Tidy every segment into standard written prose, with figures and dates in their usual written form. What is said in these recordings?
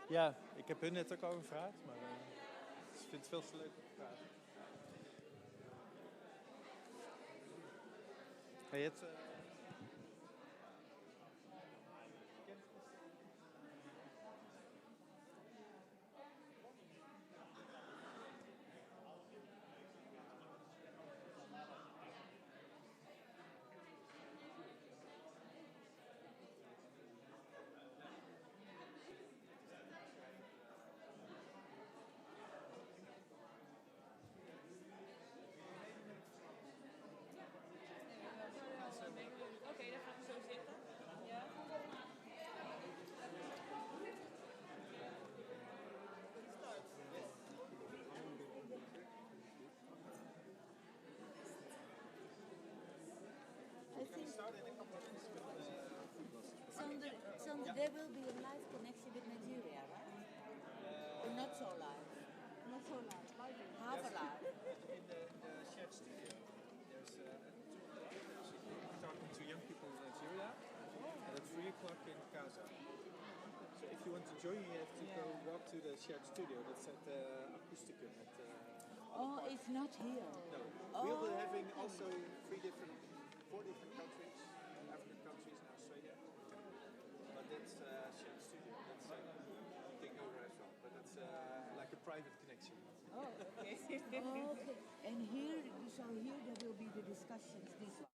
Ja, ik heb hun net ook al gevraagd, maar ze vindt het veel te leuk om te praten. Hey, het, Oké, dan gaan we zo zitten. Ja. I think Sander, there will be a live connection with Nigeria, right? Or not so live? Not so live. Half a live. in the shared studio, there's talking to young people in Nigeria at 3 o'clock in Casa. So if you want to join, you have to go walk to the shared studio. That's at Acousticum. Oh, it's not here. No, we'll be having also 4 different countries, African countries and Australia. But that's shared studio. That's you can go there as well. But that's like a private connection. Oh, okay. Oh, okay. And here, so here there will be the discussions. This one.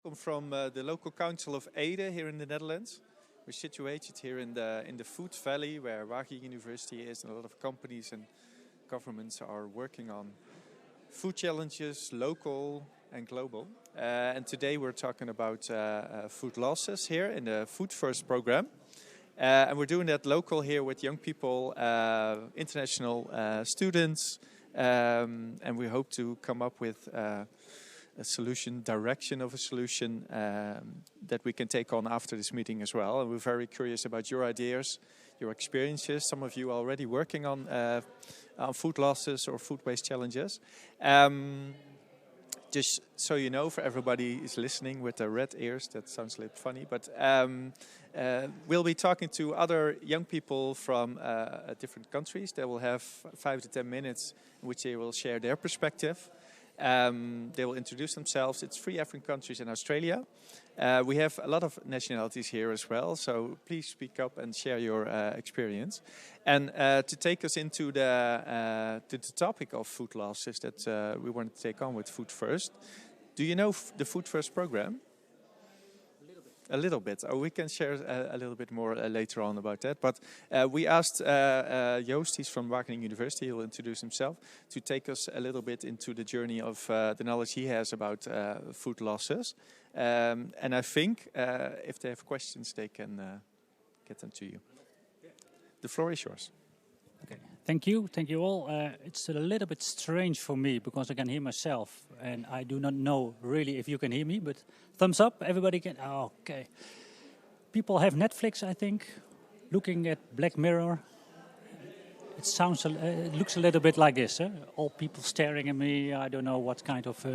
Come from the local council of Ede here in the Netherlands. We're situated here in the Food Valley where Wageningen University is, and a lot of companies and governments are working on food challenges, local and global. And today we're talking about food losses here in the Food First program. And we're doing that local here with young people, international students, and we hope to come up with a direction of a solution that we can take on after this meeting as well. And we're very curious about your ideas, your experiences. Some of you are already working on food losses or food waste challenges. Just so you know, for everybody who's listening with the red ears, that sounds a little funny, but we'll be talking to other young people from different countries. They will have 5 to 10 minutes in which they will share their perspective. They will introduce themselves. It's 3 African countries in Australia. We have a lot of nationalities here as well, so please speak up and share your experience. And to take us into the topic of food losses that we want to take on with Food First, do you know the Food First program? A little bit. Oh, we can share a little bit more later on about that. But we asked Joost, he's from Wageningen University, he'll introduce himself, to take us a little bit into the journey of the knowledge he has about food losses. And I think if they have questions, they can get them to you. The floor is yours. Okay. Thank you all. It's a little bit strange for me because I can hear myself and I do not know really if you can hear me, but thumbs up, everybody can. Oh, okay. People have Netflix, I think, looking at Black Mirror. It looks a little bit like this. All people staring at me. I don't know what kind of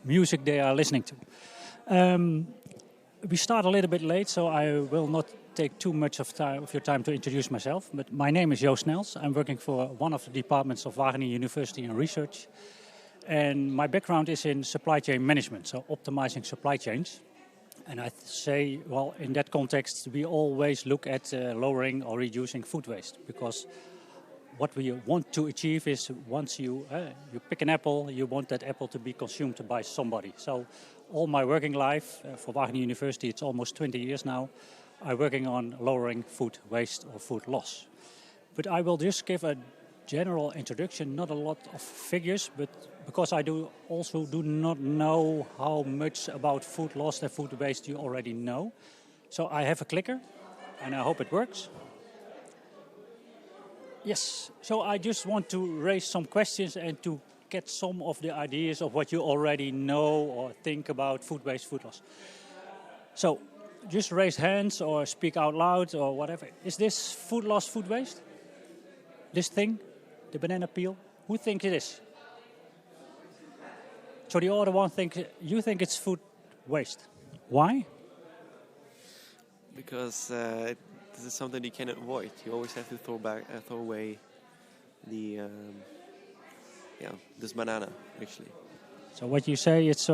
music they are listening to. We start a little bit late, so I will not take too much of your time to introduce myself, but my name is Joost Snels. I'm working for one of the departments of Wageningen University in research. And my background is in supply chain management, so optimizing supply chains. And I say, well, in that context, we always look at lowering or reducing food waste, because what we want to achieve is once you pick an apple, you want that apple to be consumed by somebody. So all my working life for Wageningen University, it's almost 20 years now, I'm working on lowering food waste or food loss. But I will just give a general introduction, not a lot of figures, but because I do not know how much about food loss and food waste you already know. So I have a clicker, and I hope it works. Yes, so I just want to raise some questions and to get some of the ideas of what you already know or think about food waste, food loss. So just raise hands or speak out loud or whatever. Is this food loss, food waste? This thing, the banana peel? Who thinks it is? So the other one you think it's food waste. Why? Because this is something you cannot avoid. You always have to throw away this banana actually. So what you say, it's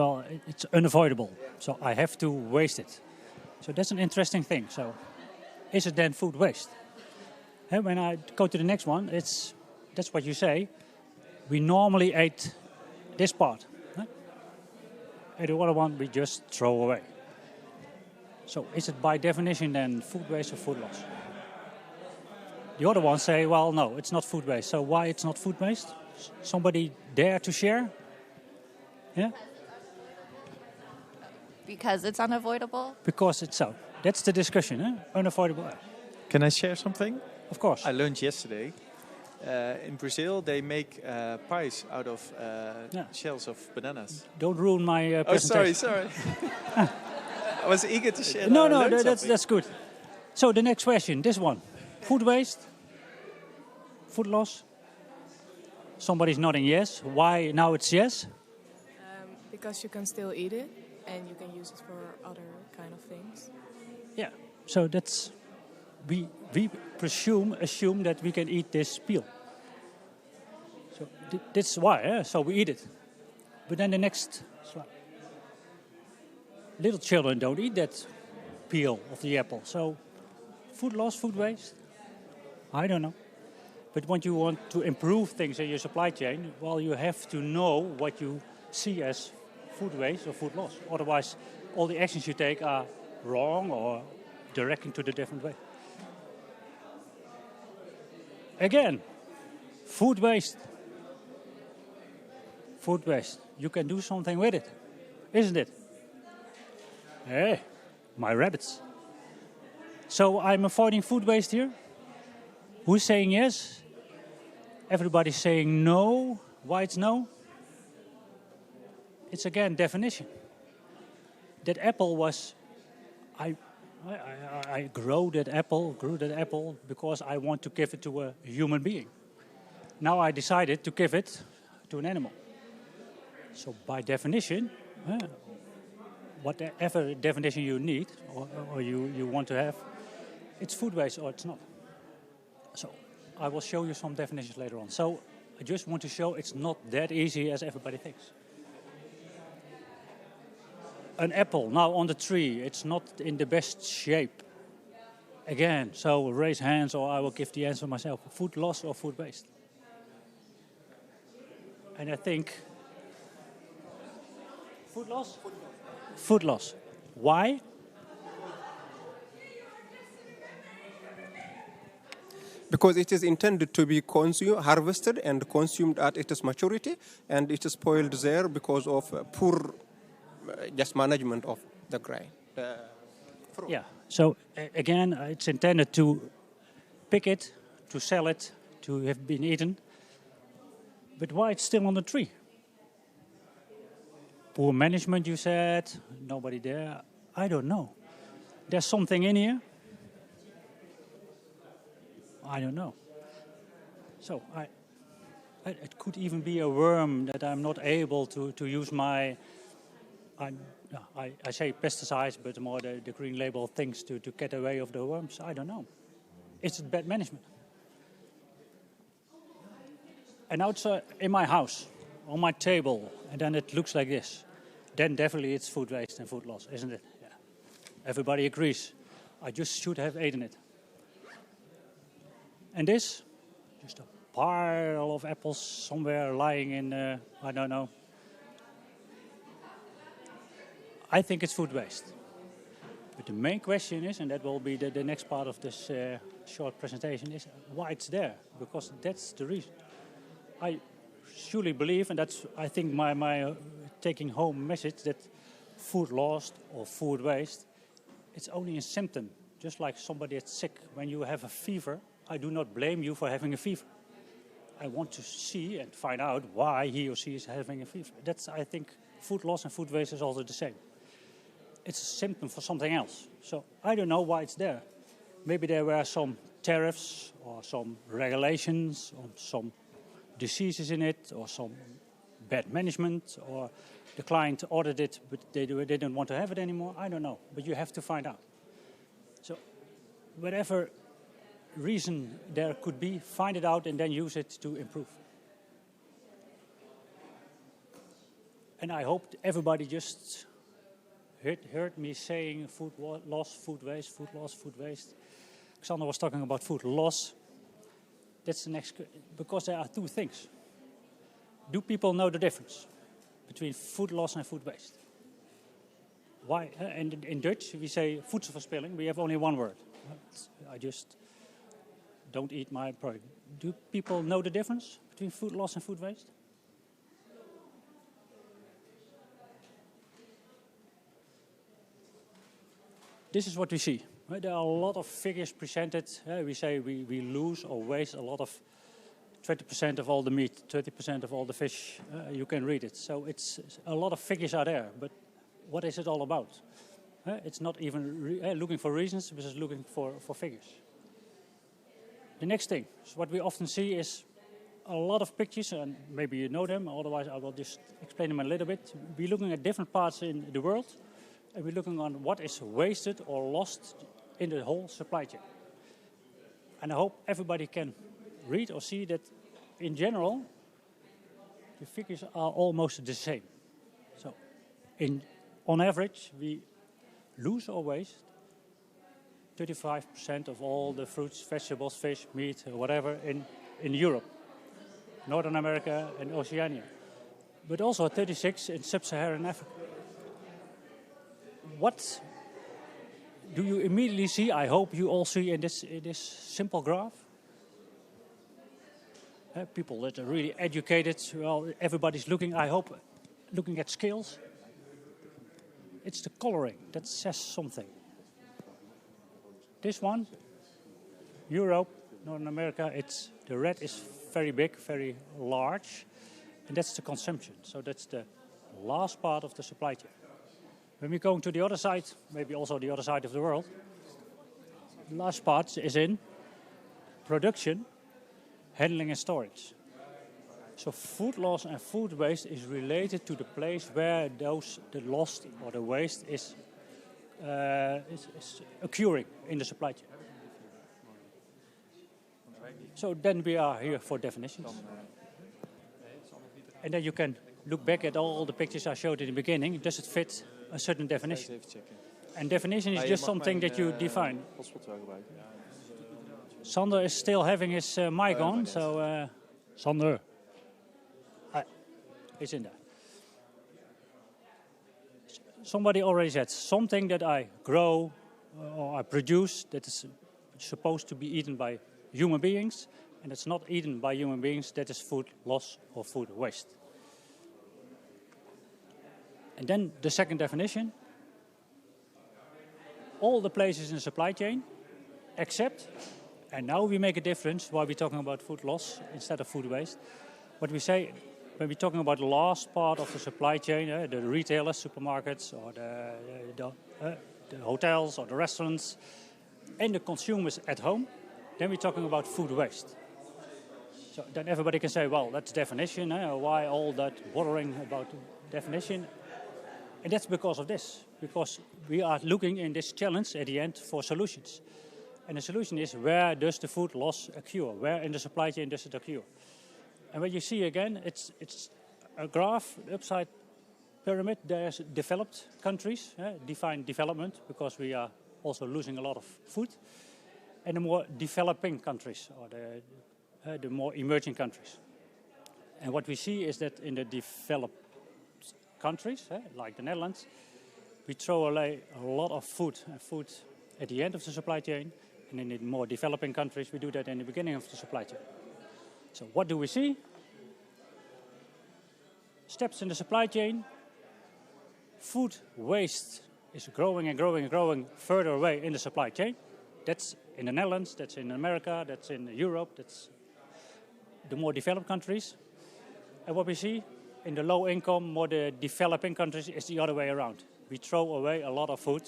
unavoidable. So I have to waste it. So that's an interesting thing. So is it then food waste? And when I go to the next one, that's what you say. We normally ate this part. Huh? And the other one we just throw away. So is it by definition then food waste or food loss? The other ones say, well, no, it's not food waste. So why it's not food waste? Somebody dare to share? Yeah? Because it's unavoidable? Because it's so. That's the discussion, huh? Unavoidable. Can I share something? Of course. I learned yesterday. In Brazil, they make pies out of shells of bananas. Don't ruin my Oh, presentation. sorry. I was eager to share. No, that's good. So the next question, this one. Food waste? Food loss? Somebody's nodding yes. Why now it's yes? Because you can still eat it and you can use it for other kind of things. Yeah. So that's we assume that we can eat this peel. So that's why. So we eat it. But then the next slide. Little children don't eat that peel of the apple. So food loss, food waste? I don't know. But when you want to improve things in your supply chain, well, you have to know what you see as food waste or food loss. Otherwise, all the actions you take are wrong or directing to the different way. Again, food waste. Food waste. You can do something with it, isn't it? Hey, my rabbits. So I'm avoiding food waste here. Who's saying yes? Everybody's saying no. Why it's no? It's again definition. That apple was, I grew that apple because I want to give it to a human being. Now I decided to give it to an animal. So by definition, whatever definition you need or you want to have, it's food waste or it's not. So I will show you some definitions later on. So I just want to show it's not that easy as everybody thinks. An apple now on the tree, it's not in the best shape. Again, so raise hands or I will give the answer myself. Food loss or food waste? And I think food loss? Food loss. Why? Because it is intended to be harvested and consumed at its maturity, and it is spoiled there because of poor just management of the grain. Fruit. Yeah. So again, it's intended to pick it, to sell it, to have been eaten. But why it's still on the tree? Poor management, you said. Nobody there. I don't know. There's something in here. I don't know. So it could even be a worm that I'm not able to use my I say pesticides, but more the green label things to get away of the worms. I don't know. It's bad management. And now it's in my house, on my table, and then it looks like this. Then definitely it's food waste and food loss, isn't it? Yeah. Everybody agrees. I just should have eaten it. And this, just a pile of apples somewhere lying in, I don't know. I think it's food waste. But the main question is, and that will be the next part of this short presentation, is why it's there. Because that's the reason. I surely believe, and that's, I think, my taking home message, that food lost or food waste, it's only a symptom. Just like somebody that's sick. When you have a fever, I do not blame you for having a fever. I want to see and find out why he or she is having a fever. That's, I think, food loss and food waste is also the same. It's a symptom for something else. So I don't know why it's there. Maybe there were some tariffs or some regulations or some diseases in it or some bad management, or the client ordered it but they didn't want to have it anymore. I don't know, but you have to find out. So whatever reason there could be, find it out and then use it to improve. And I hope everybody just heard me saying food loss, food waste, food loss, food waste. Xander was talking about food loss. That's the next, because there are two things. Do people know the difference between food loss and food waste? Why? And in Dutch we say voedselverspilling. We have only one word. I just don't eat my product. Do people know the difference between food loss and food waste? This is what we see. There are a lot of figures presented. We say we lose or waste a lot of 20% of all the meat, 30% of all the fish. You can read it. So it's a lot of figures are there. But what is it all about? It's not even looking for reasons, but it's looking for figures. The next thing, so what we often see is a lot of pictures, and maybe you know them, otherwise I will just explain them a little bit. We're looking at different parts in the world, and we're looking on what is wasted or lost in the whole supply chain. And I hope everybody can read or see that in general, the figures are almost the same. So on average, we lose or waste 35% of all the fruits, vegetables, fish, meat, whatever in Europe, Northern America and Oceania. But also 36% in sub-Saharan Africa. What do you immediately see? I hope you all see in this simple graph. People that are really educated, well, everybody's looking, I hope, looking at scales. It's the coloring that says something. This one, Europe, Northern America, the red is very big, very large, and that's the consumption. So that's the last part of the supply chain. When we go to the other side, maybe also the other side of the world, the last part is in production, handling and storage. So food loss and food waste is related to the place where the lost or the waste is occurring in the supply chain. So then we are here for definitions. And then you can look back at all the pictures I showed in the beginning. Does it fit a certain definition? And definition is just something that you define. Sander is still having his mic on, so Sander, he's in there. Somebody already said something that I grow or I produce that is supposed to be eaten by human beings, and it's not eaten by human beings, that is food loss or food waste. And then the second definition, all the places in the supply chain, except, and now we make a difference why we're talking about food loss instead of food waste. What we say, when we're talking about the last part of the supply chain, the retailers, supermarkets, or the hotels or the restaurants, and the consumers at home, then we're talking about food waste. So then everybody can say, well, that's definition. Why all that bothering about definition? And that's because of this, because we are looking in this challenge at the end for solutions. And the solution is, where does the food loss occur? Where in the supply chain does it occur? And what you see again, it's a graph, upside pyramid. There's developed countries, define development, because we are also losing a lot of food. And the more developing countries, or the more emerging countries. And what we see is that in the developed countries, like the Netherlands, we throw away a lot of food at the end of the supply chain. And in the more developing countries, we do that in the beginning of the supply chain. So what do we see? Steps in the supply chain. Food waste is growing and growing and growing further away in the supply chain. That's in the Netherlands, that's in America, that's in Europe, that's the more developed countries. And what we see in the low income, more the developing countries is the other way around. We throw away a lot of food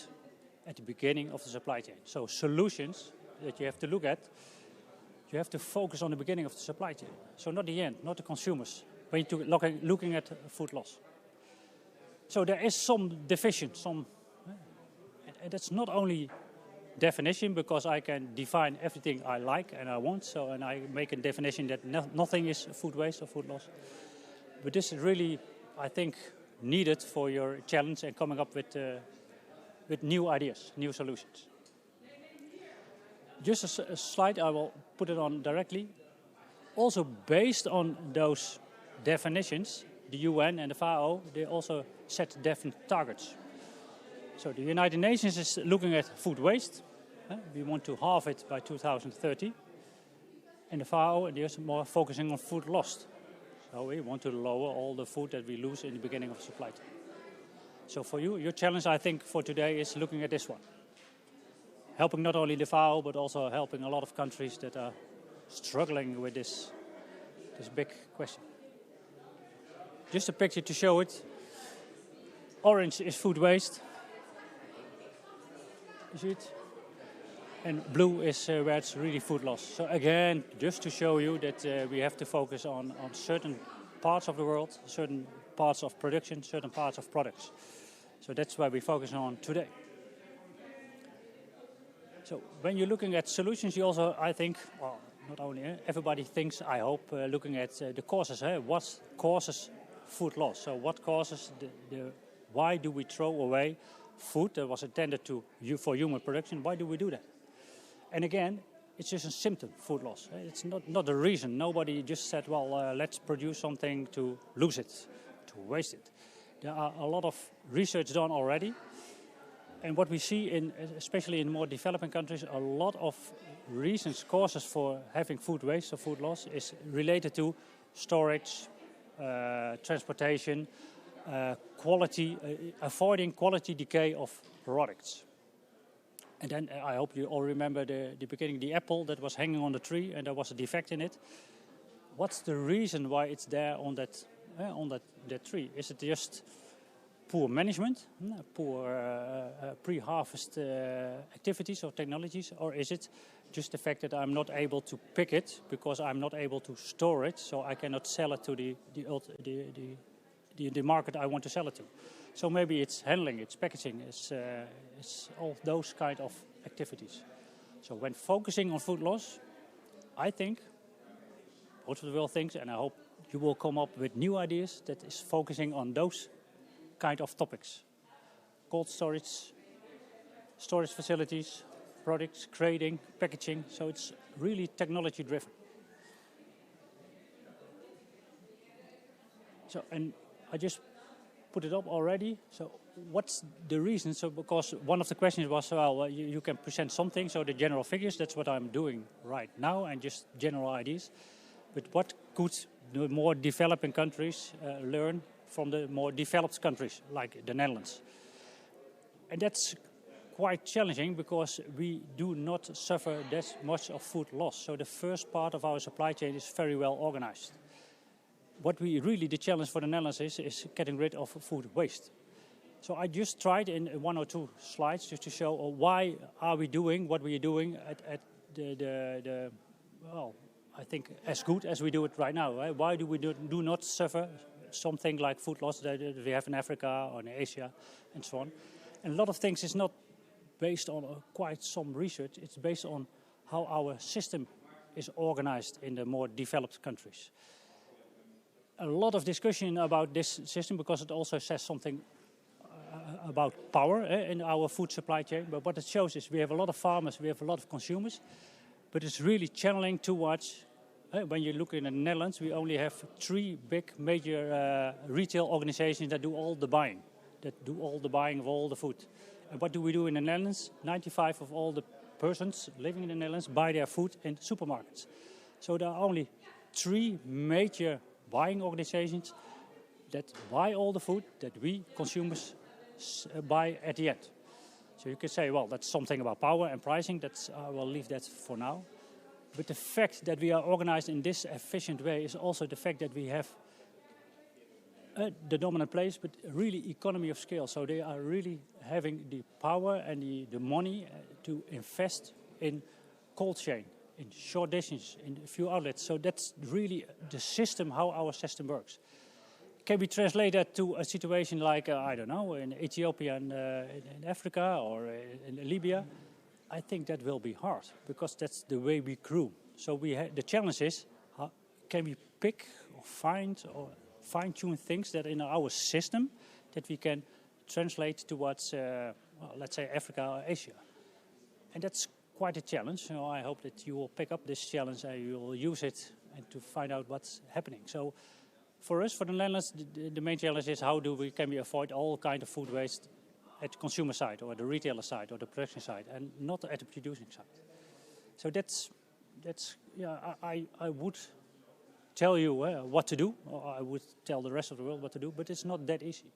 at the beginning of the supply chain. So solutions that you have to look at, you have to focus on the beginning of the supply chain. So not the end, not the consumers, when you're looking at food loss. So there is some division, and that's not only definition, because I can define everything I like and I want, and I make a definition that nothing is food waste or food loss. But this is really, I think, needed for your challenge and coming up with new ideas, new solutions. Just a slide, I will put it on directly. Also based on those definitions, the UN and the FAO, they also set different targets. So the United Nations is looking at food waste. We want to halve it by 2030. And the FAO, they're more focusing on food lost. So we want to lower all the food that we lose in the beginning of the supply chain. So for you, your challenge, I think, for today is looking at this one. Helping not only the FAO, but also helping a lot of countries that are struggling with this big question. Just a picture to show it. Orange is food waste. You see it? And blue is where it's really food loss. So again, just to show you that we have to focus on certain parts of the world, certain parts of production, certain parts of products. So that's why we focus on today. So when you're looking at solutions, you also, I think, well, not only, everybody thinks, I hope, looking at the causes. What causes food loss? So what causes why do we throw away food that was intended for human production? Why do we do that? And again, it's just a symptom, food loss. It's not the reason. Nobody just said, well, let's produce something to lose it, to waste it. There are a lot of research done already. And what we see, especially in more developing countries, a lot of reasons, causes for having food waste or food loss is related to storage, transportation, quality, avoiding quality decay of products. And then I hope you all remember the beginning, the apple that was hanging on the tree and there was a defect in it. What's the reason why it's there on that tree? Is it just poor management, poor pre-harvest activities or technologies, or is it just the fact that I'm not able to pick it because I'm not able to store it, so I cannot sell it to the market I want to sell it to? So maybe it's handling, it's packaging, it's all those kind of activities. So when focusing on food loss, I think, most of the world thinks, and I hope you will come up with new ideas that is focusing on those kind of topics. Cold storage, storage facilities, products, grading, packaging. So it's really technology driven. So, and I just put it up already. So what's the reason? So because one of the questions was, well, you can present something, so the general figures, that's what I'm doing right now, and just general ideas. But what could the more developing countries learn from the more developed countries, like the Netherlands? And that's quite challenging because we do not suffer that much of food loss. So the first part of our supply chain is very well organized. What the challenge for the Netherlands is getting rid of food waste. So I just tried in 1 or 2 slides just to show why are we doing what we are doing at I think as good as we do it right now. Right? Why do we do not suffer something like food loss that we have in Africa or in Asia and so on. And a lot of things is not based on quite some research. It's based on how our system is organized in the more developed countries. A lot of discussion about this system because it also says something about power in our food supply chain. But what it shows is we have a lot of farmers, we have a lot of consumers, but it's really channeling towards, when you look in the Netherlands, we only have 3 big major retail organizations that do all the buying, of all the food. And what do we do in the Netherlands? 95% of all the persons living in the Netherlands buy their food in supermarkets. So there are only 3 major buying organizations that buy all the food that we consumers buy at the end. So you could say, well, that's something about power and pricing. I will leave that for now. But the fact that we are organized in this efficient way is also the fact that we have the dominant place, but really economy of scale. So they are really having the power and the money to invest in cold chain, in short distance, in a few outlets. So that's really the system, how our system works. Can we translate that to a situation like, I don't know, in Ethiopia and in Africa or in Libya? I think that will be hard because that's the way we grew. So the challenge is, can we pick or find or fine-tune things that in our system that we can translate towards, let's say, Africa or Asia? And that's quite a challenge. So I hope that you will pick up this challenge and you will use it and to find out what's happening. So for us, for the Netherlands, the main challenge is can we avoid all kind of food waste at the consumer side or the retailer side or the production side and not at the producing side. So that's I would tell you what to do, or I would tell the rest of the world what to do, but it's not that easy.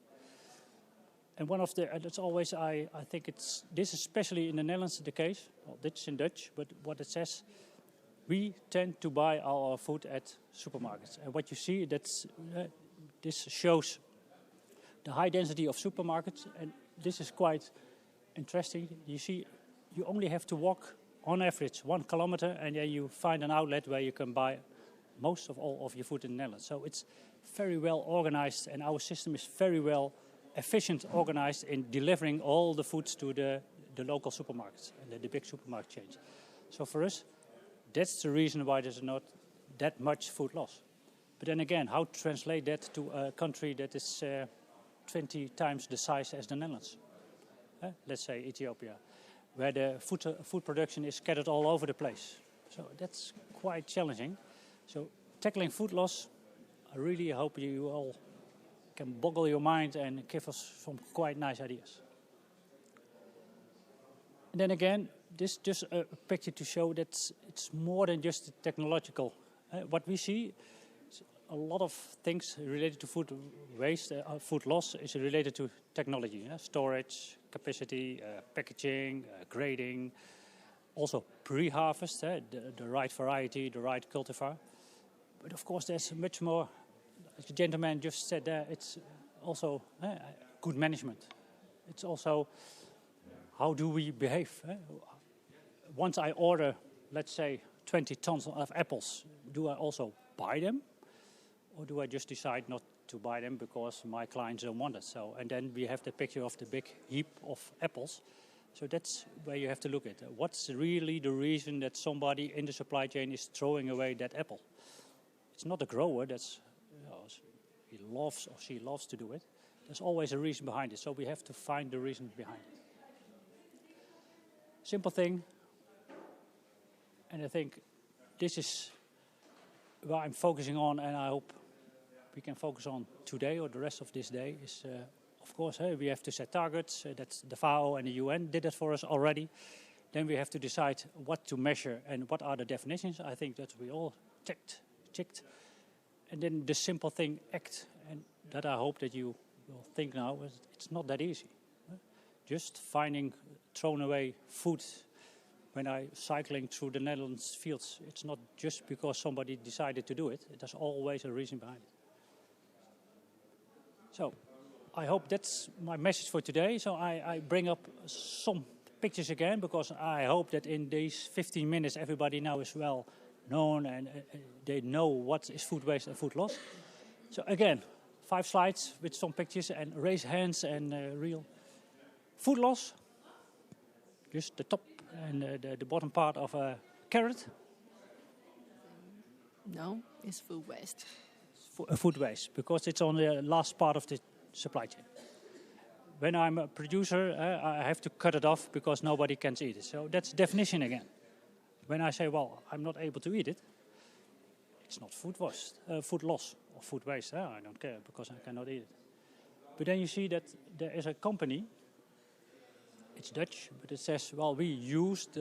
And that's always, I think this this especially in the Netherlands the case, well, that's in Dutch, but what it says, we tend to buy our food at supermarkets. And what you see, this shows the high density of supermarkets, and this is quite interesting. You see, you only have to walk on average 1 kilometer, and then you find an outlet where you can buy most of all of your food in the Netherlands. So it's very well organized, and our system is very well efficient organized in delivering all the foods to the local supermarkets and the big supermarket chains. So for us, that's the reason why there's not that much food loss. But then again, how to translate that to a country that is 20 times the size as the Netherlands? Let's say Ethiopia, where the food production is scattered all over the place. So that's quite challenging. So tackling food loss, I really hope you all can boggle your mind and give us some quite nice ideas. And then again, this just a picture to show that it's more than just technological. What we see, a lot of things related to food waste, food loss is related to technology, storage, capacity, packaging, grading, also pre-harvest, the right variety, the right cultivar. But of course, there's much more. As the gentleman just said there, it's also good management. It's also how do we behave. Once I order, let's say, 20 tons of apples, do I also buy them? Or do I just decide not to buy them because my clients don't want it? So, and then we have the picture of the big heap of apples. So that's where you have to look at. What's really the reason that somebody in the supply chain is throwing away that apple? It's not the grower that's, he loves or she loves to do it. There's always a reason behind it. So we have to find the reason behind it. Simple thing. And I think this is where I'm focusing on, and I hope we can focus on today or the rest of this day is, of course, we have to set targets. That's the FAO and the UN did it for us already. Then we have to decide what to measure and what are the definitions. I think that we all checked. And then the simple thing, act. And that I hope that you will think now, it's not that easy. Just finding thrown away food when I'm cycling through the Netherlands fields, it's not just because somebody decided to do it. There's always a reason behind it. So I hope that's my message for today. So I bring up some pictures again because I hope that in these 15 minutes everybody now is well known and they know what is food waste and food loss. So again, 5 slides with some pictures and raise hands and real food loss. Just the top and the bottom part of a carrot. No, it's food waste. Food waste, because it's on the last part of the supply chain. When I'm a producer, I have to cut it off because nobody can eat it. So that's definition again. When I say, well, I'm not able to eat it, it's not food waste, food loss or food waste. I don't care because I cannot eat it. But then you see that there is a company, it's Dutch, but it says, well, we used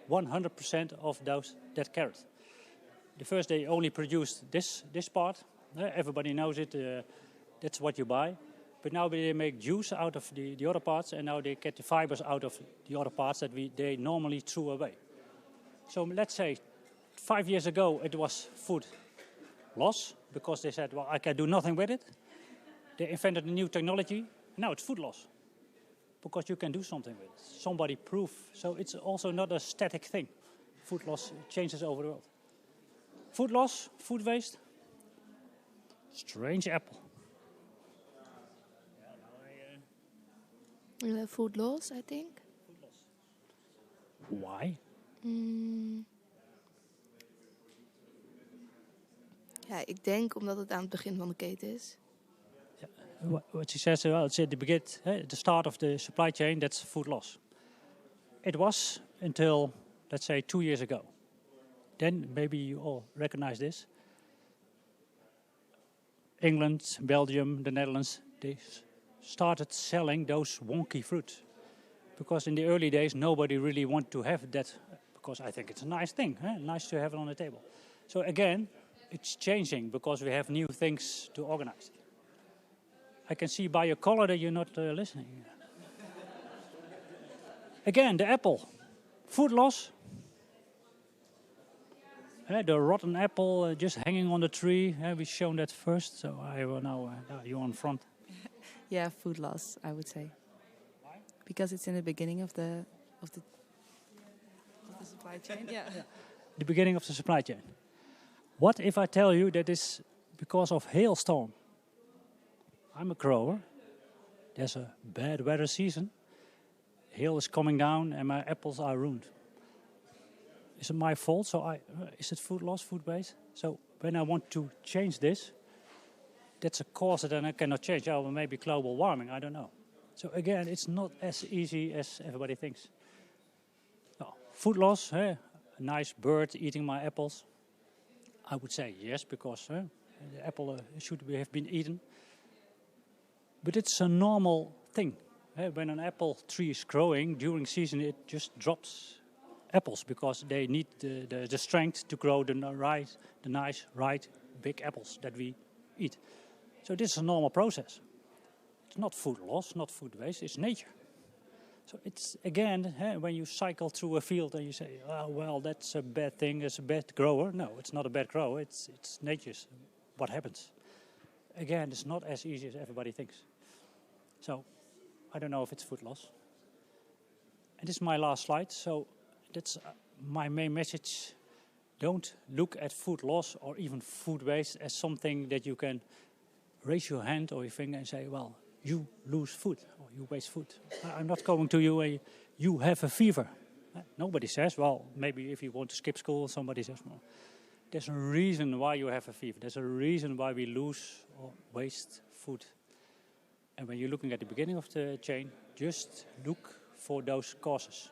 100% of that carrot. The first they only produced this part. Everybody knows it. That's what you buy. But now they make juice out of the other parts, and now they get the fibers out of the other parts that they normally threw away. So let's say 5 years ago it was food loss because they said, well, I can do nothing with it. They invented a new technology. Now it's food loss because you can do something with it. Somebody proved. So it's also not a static thing. Food loss changes over the world. Food loss, food waste. Strange apple. Food loss, I think. Why? Ja, ik denk omdat het aan het begin van de keten is. What she says, well, it's at the beginning, the start of the supply chain, that's food loss. It was until, let's say, 2 years ago. Then maybe you all recognize this. England, Belgium, the Netherlands, they started selling those wonky fruit. Because in the early days, nobody really wanted to have that, because I think it's a nice thing, nice to have it on the table. So again, it's changing because we have new things to organize. I can see by your color that you're not listening. Again, the apple. Food loss. The rotten apple just hanging on the tree. We've shown that first, so I will now you're on front. Yeah, food loss, I would say. Why? Because it's in the beginning of the supply chain. Yeah. The beginning of the supply chain. What if I tell you that is because of hailstorm? I'm a grower. There's a bad weather season. Hail is coming down and my apples are ruined. Is it my fault? So is it food loss, food waste? So when I want to change this, that's a cause that I cannot change. Oh, well, maybe global warming, I don't know. So again, it's not as easy as everybody thinks. Oh, food loss, a nice bird eating my apples. I would say yes, because the apple should have been eaten. But it's a normal thing. When an apple tree is growing, during season it just drops apples because they need the strength to grow the nice, right, big apples that we eat. So this is a normal process. It's not food loss, not food waste, it's nature. So it's, again, when you cycle through a field and you say, oh, well, that's a bad thing, it's a bad grower. No, it's not a bad grower, it's nature's what happens. Again, it's not as easy as everybody thinks. So I don't know if it's food loss. And this is my last slide, so that's my main message. Don't look at food loss or even food waste as something that you can raise your hand or your finger and say, well, you lose food or you waste food. I'm not going to you, you have a fever. Nobody says, well, maybe if you want to skip school, somebody says, well, there's a reason why you have a fever. There's a reason why we lose or waste food. And when you're looking at the beginning of the chain, just look for those causes.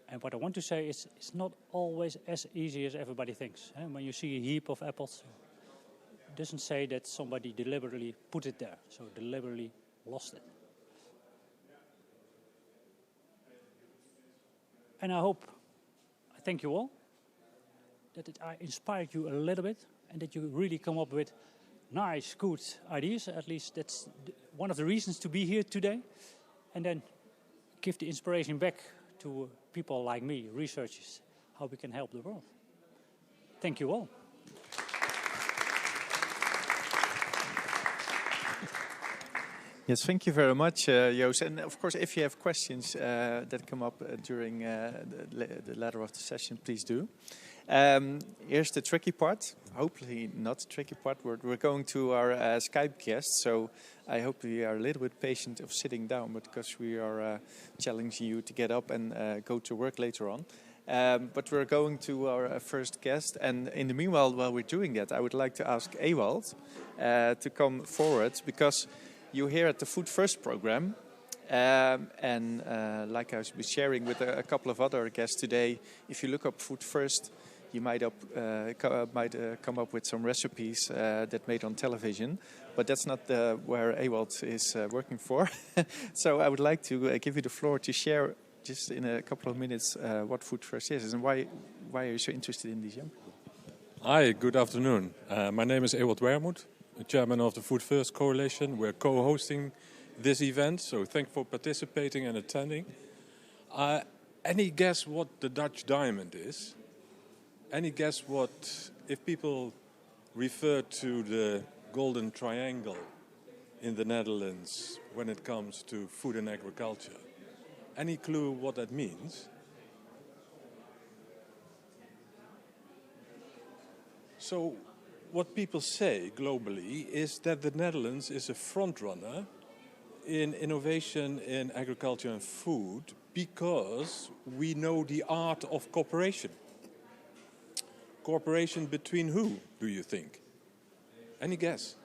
And what I want to say is it's not always as easy as everybody thinks. When you see a heap of apples, it doesn't say that somebody deliberately put it there, so deliberately lost it. And I thank you all, that I inspired you a little bit and that you really come up with nice, good ideas. At least that's one of the reasons to be here today. And then give the inspiration back to people like me, researchers, how we can help the world. Thank you all. Yes, thank you very much, Joost. And of course, if you have questions that come up during the latter of the session, please do. Here's the tricky part. Hopefully not the tricky part. We're going to our Skype guest, so I hope we are a little bit patient of sitting down, because we are challenging you to get up and go to work later on. But we're going to our first guest, and in the meanwhile, while we're doing that, I would like to ask Ewald to come forward, because you're here at the Food First program. And like I was sharing with a couple of other guests today, if you look up Food First, you might come up with some recipes that made on television, but that's not where Ewald is working for. So I would like to give you the floor to share just in a couple of minutes what Food First is and why are you so interested in these young people? Hi, good afternoon. My name is Ewald Wermuth, chairman of the Food First Coalition. We're co-hosting this event, so thanks for participating and attending. Any guess what the Dutch diamond is? Any guess what, if people refer to the Golden Triangle in the Netherlands when it comes to food and agriculture? Any clue what that means? So what people say globally is that the Netherlands is a front runner in innovation in agriculture and food because we know the art of cooperation. Cooperation between who, do you think? Any guess?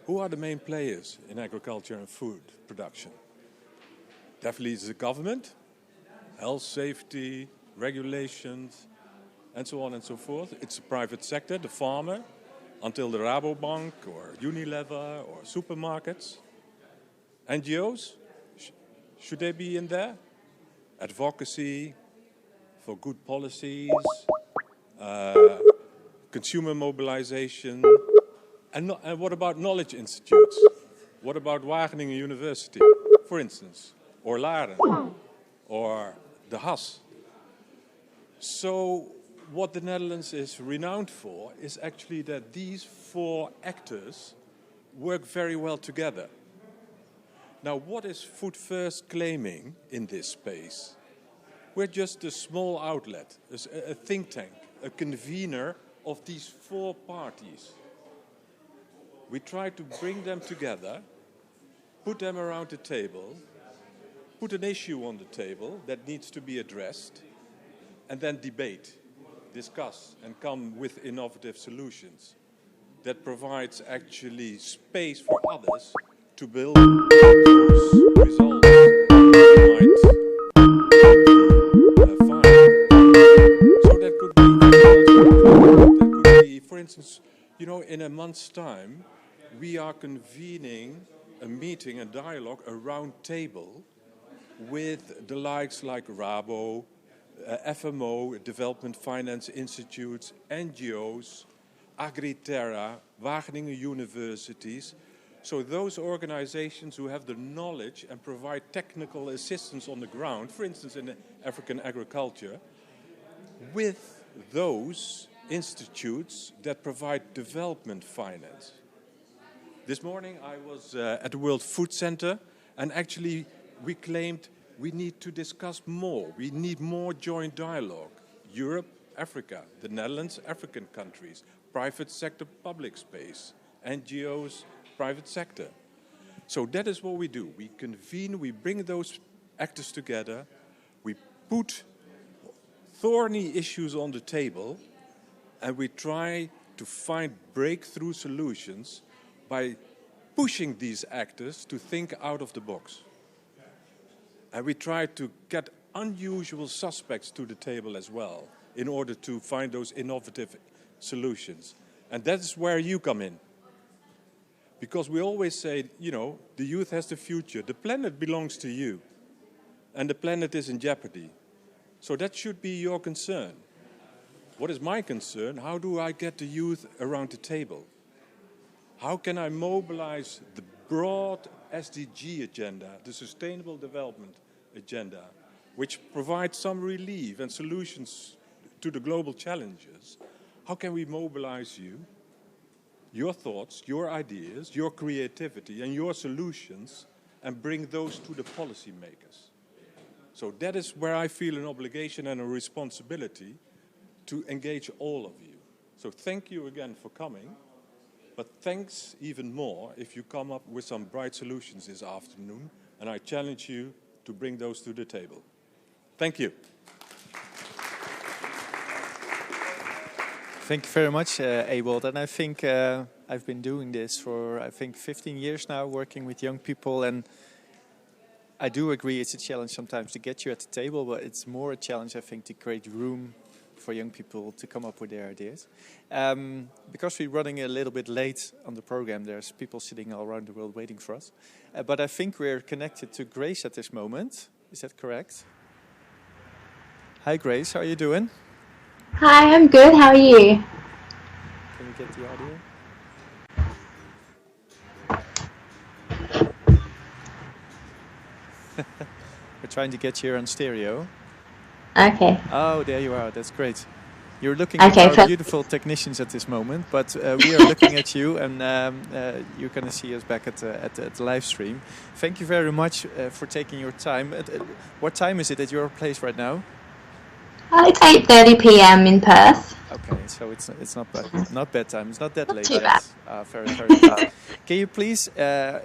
Who are the main players in agriculture and food production? Definitely it's the government, health, safety, regulations, and so on and so forth. It's the private sector, the farmer, until the Rabobank or Unilever or supermarkets. NGOs, should they be in there? Advocacy for good policies, consumer mobilization, and what about knowledge institutes? What about Wageningen University, for instance, or Laren, or the Haas? So what the Netherlands is renowned for is actually that these four actors work very well together. Now, what is Food First claiming in this space? We're just a small outlet, a think tank, a convener of these four parties. We try to bring them together, put them around the table, put an issue on the table that needs to be addressed, and then debate, discuss, and come with innovative solutions that provides actually space for others to build those results might find. So that could be, for instance, you know, in a month's time, we are convening a meeting, a dialogue, a round table with the likes like Rabo, FMO, Development Finance Institutes, NGOs, Agriterra, Wageningen universities. So those organizations who have the knowledge and provide technical assistance on the ground, for instance in African agriculture, with those institutes that provide development finance. This morning I was at the World Food Center, and actually we claimed we need to discuss more. We need more joint dialogue. Europe, Africa, the Netherlands, African countries, private sector, public space, NGOs, private sector. So that is what we do. We convene, we bring those actors together, we put thorny issues on the table, and we try to find breakthrough solutions by pushing these actors to think out of the box. And we try to get unusual suspects to the table as well in order to find those innovative solutions. And that's where you come in. Because we always say, you know, the youth has the future. The planet belongs to you. And the planet is in jeopardy. So that should be your concern. What is my concern? How do I get the youth around the table? How can I mobilize the broad SDG agenda, the Sustainable Development Agenda, which provides some relief and solutions to the global challenges? How can we mobilize you, your thoughts, your ideas, your creativity, and your solutions, and bring those to the policymakers? So that is where I feel an obligation and a responsibility to engage all of you. So thank you again for coming. But thanks even more if you come up with some bright solutions this afternoon, and I challenge you to bring those to the table. Thank you. Thank you very much, Ewald. And I think I've been doing this for, 15 years now, working with young people. And I do agree it's a challenge sometimes to get you at the table, but it's more a challenge, I think, to create room for young people to come up with their ideas. Because we're running a little bit late on the program, there's people sitting all around the world waiting for us. But I think we're connected to Grace at this moment. Is that correct? Hi, Grace. How are you doing? Hi, I'm good. How are you? Can we get the audio? We're trying to get you on stereo. Okay. Oh, there you are. That's great. You're looking Okay, at our beautiful technicians at this moment, but we are looking at you, and you're going to see us back at the live stream. Thank you very much for taking your time. What time is it at your place right now? It's 8:30 p.m. in Perth. Okay, so it's not bad time. It's not that Not late too yet. bad. Very good. Can you please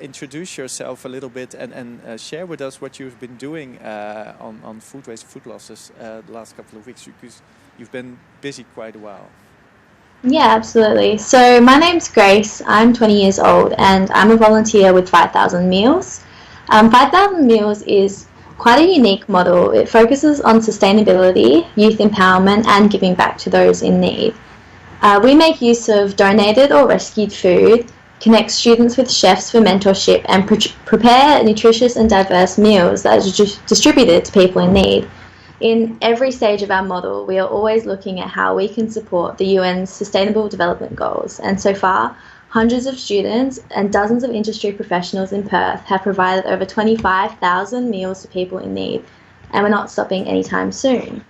introduce yourself a little bit and share with us what you've been doing on food waste, food losses the last couple of weeks? Because you've been busy quite a while. Yeah, absolutely. So my name's Grace. I'm 20 years old, and I'm a volunteer with 5,000 Meals. 5,000 Meals is quite a unique model. It focuses on sustainability, youth empowerment, and giving back to those in need. We make use of donated or rescued food, connect students with chefs for mentorship, and prepare nutritious and diverse meals that are distributed to people in need. In every stage of our model, we are always looking at how we can support the UN's Sustainable Development Goals, and so far, hundreds of students and dozens of industry professionals in Perth have provided over 25,000 meals to people in need, and we're not stopping anytime soon.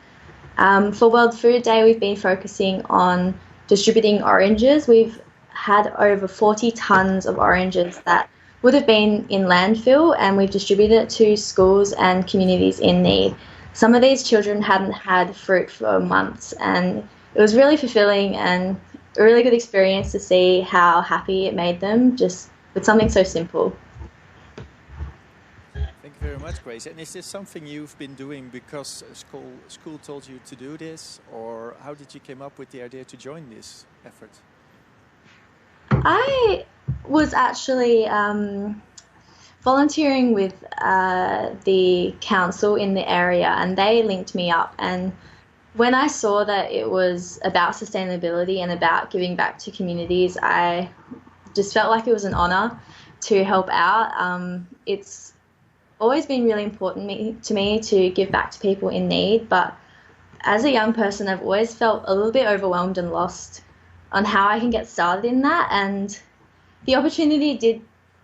For World Food Day, we've been focusing on distributing oranges. We've had over 40 tons of oranges that would have been in landfill, and we've distributed it to schools and communities in need. Some of these children hadn't had fruit for months, and it was really fulfilling and a really good experience to see how happy it made them just with something so simple. Thank you very much, Grace. And is this something you've been doing because school told you to do this, or how did you come up with the idea to join this effort? I was actually volunteering with the council in the area, and they linked me up. And when I saw that it was about sustainability and about giving back to communities, I just felt like it was an honour to help out. It's always been really important to me to give back to people in need, but as a young person, I've always felt a little bit overwhelmed and lost on how I can get started in that. And the opportunity did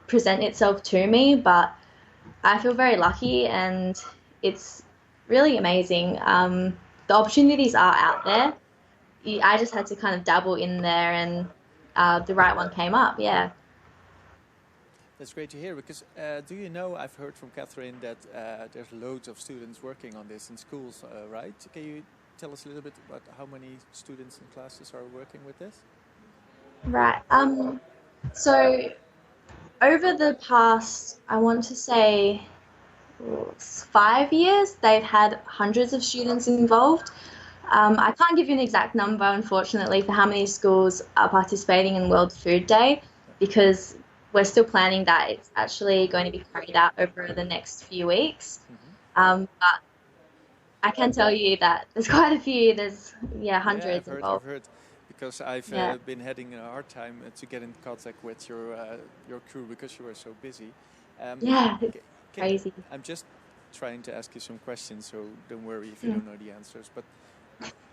present itself to me, but I feel very lucky, and it's really amazing. The opportunities are out there. I just had to kind of dabble in there, and the right one came up. Yeah. That's great to hear, because do you know, I've heard from Catherine that there's loads of students working on this in schools, right? Can you tell us a little bit about how many students and classes are working with this? Right. So over the past, I want to say 5 years, they've had hundreds of students involved. I can't give you an exact number, unfortunately, for how many schools are participating in World Food Day, because we're still planning that. It's actually going to be carried out over the next few weeks. But I can tell you that there's quite a few. There's, hundreds involved. I've heard, because I've been having a hard time to get in contact with your crew because you were so busy. It's crazy. I'm just trying to ask you some questions, so don't worry if you don't know the answers. But